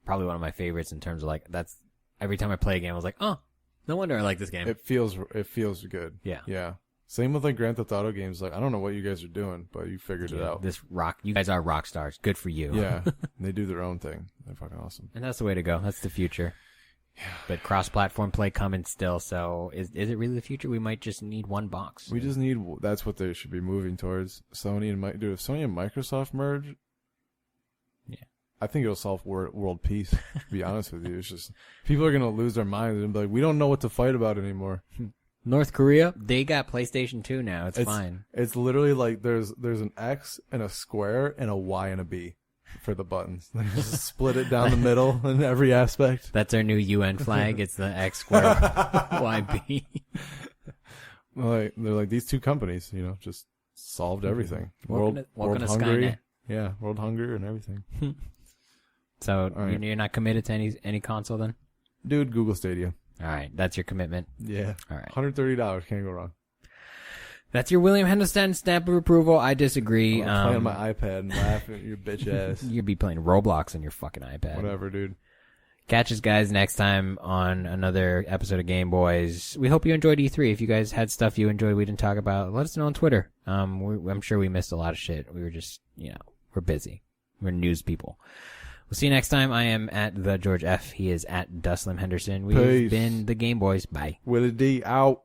Speaker 2: probably one of my favorites in terms of that's every time I play a game, I was like, oh, no wonder I like this game.
Speaker 1: It feels good.
Speaker 2: Yeah.
Speaker 1: Yeah. Same with Grand Theft Auto games. I don't know what you guys are doing, but you figured it out.
Speaker 2: You guys are rock stars. Good for you.
Speaker 1: Yeah. They do their own thing. They're fucking awesome.
Speaker 2: And that's the way to go. That's the future. Yeah. But cross-platform play coming still. So is it really the future? We might just need one box.
Speaker 1: We just need. That's what they should be moving towards. If Sony and Microsoft merge,
Speaker 2: yeah,
Speaker 1: I think it'll solve world peace. To be honest with you, it's just people are gonna lose their minds and be like, we don't know what to fight about anymore.
Speaker 2: North Korea, they got PlayStation 2 now. It's fine.
Speaker 1: It's literally like there's an X and a square and a Y and a B for the buttons. They just split it down the middle in every aspect.
Speaker 2: That's our new UN flag. It's the X square YB.
Speaker 1: They're like these two companies, just solved everything.
Speaker 2: Welcome to
Speaker 1: Hungary,
Speaker 2: Skynet.
Speaker 1: yeah, world hunger and everything.
Speaker 2: So
Speaker 1: right.
Speaker 2: you're not committed to any console then?
Speaker 1: Dude, Google Stadia.
Speaker 2: All right, that's your commitment.
Speaker 1: Yeah.
Speaker 2: All right.
Speaker 1: $130, can't go wrong.
Speaker 2: That's your William Henderson stamp of approval. I disagree.
Speaker 1: I'm playing on my iPad and laughing at your bitch ass.
Speaker 2: You'd be playing Roblox on your fucking iPad.
Speaker 1: Whatever, dude.
Speaker 2: Catch us, guys, next time on another episode of Gameboiz. We hope you enjoyed E3. If you guys had stuff you enjoyed we didn't talk about, let us know on Twitter. I'm sure we missed a lot of shit. We were just, we're busy. We're news people. We'll see you next time. I am at the George F. He is at Duslim Henderson. We've
Speaker 1: Peace.
Speaker 2: been the Gameboiz. Bye.
Speaker 1: Willie D out.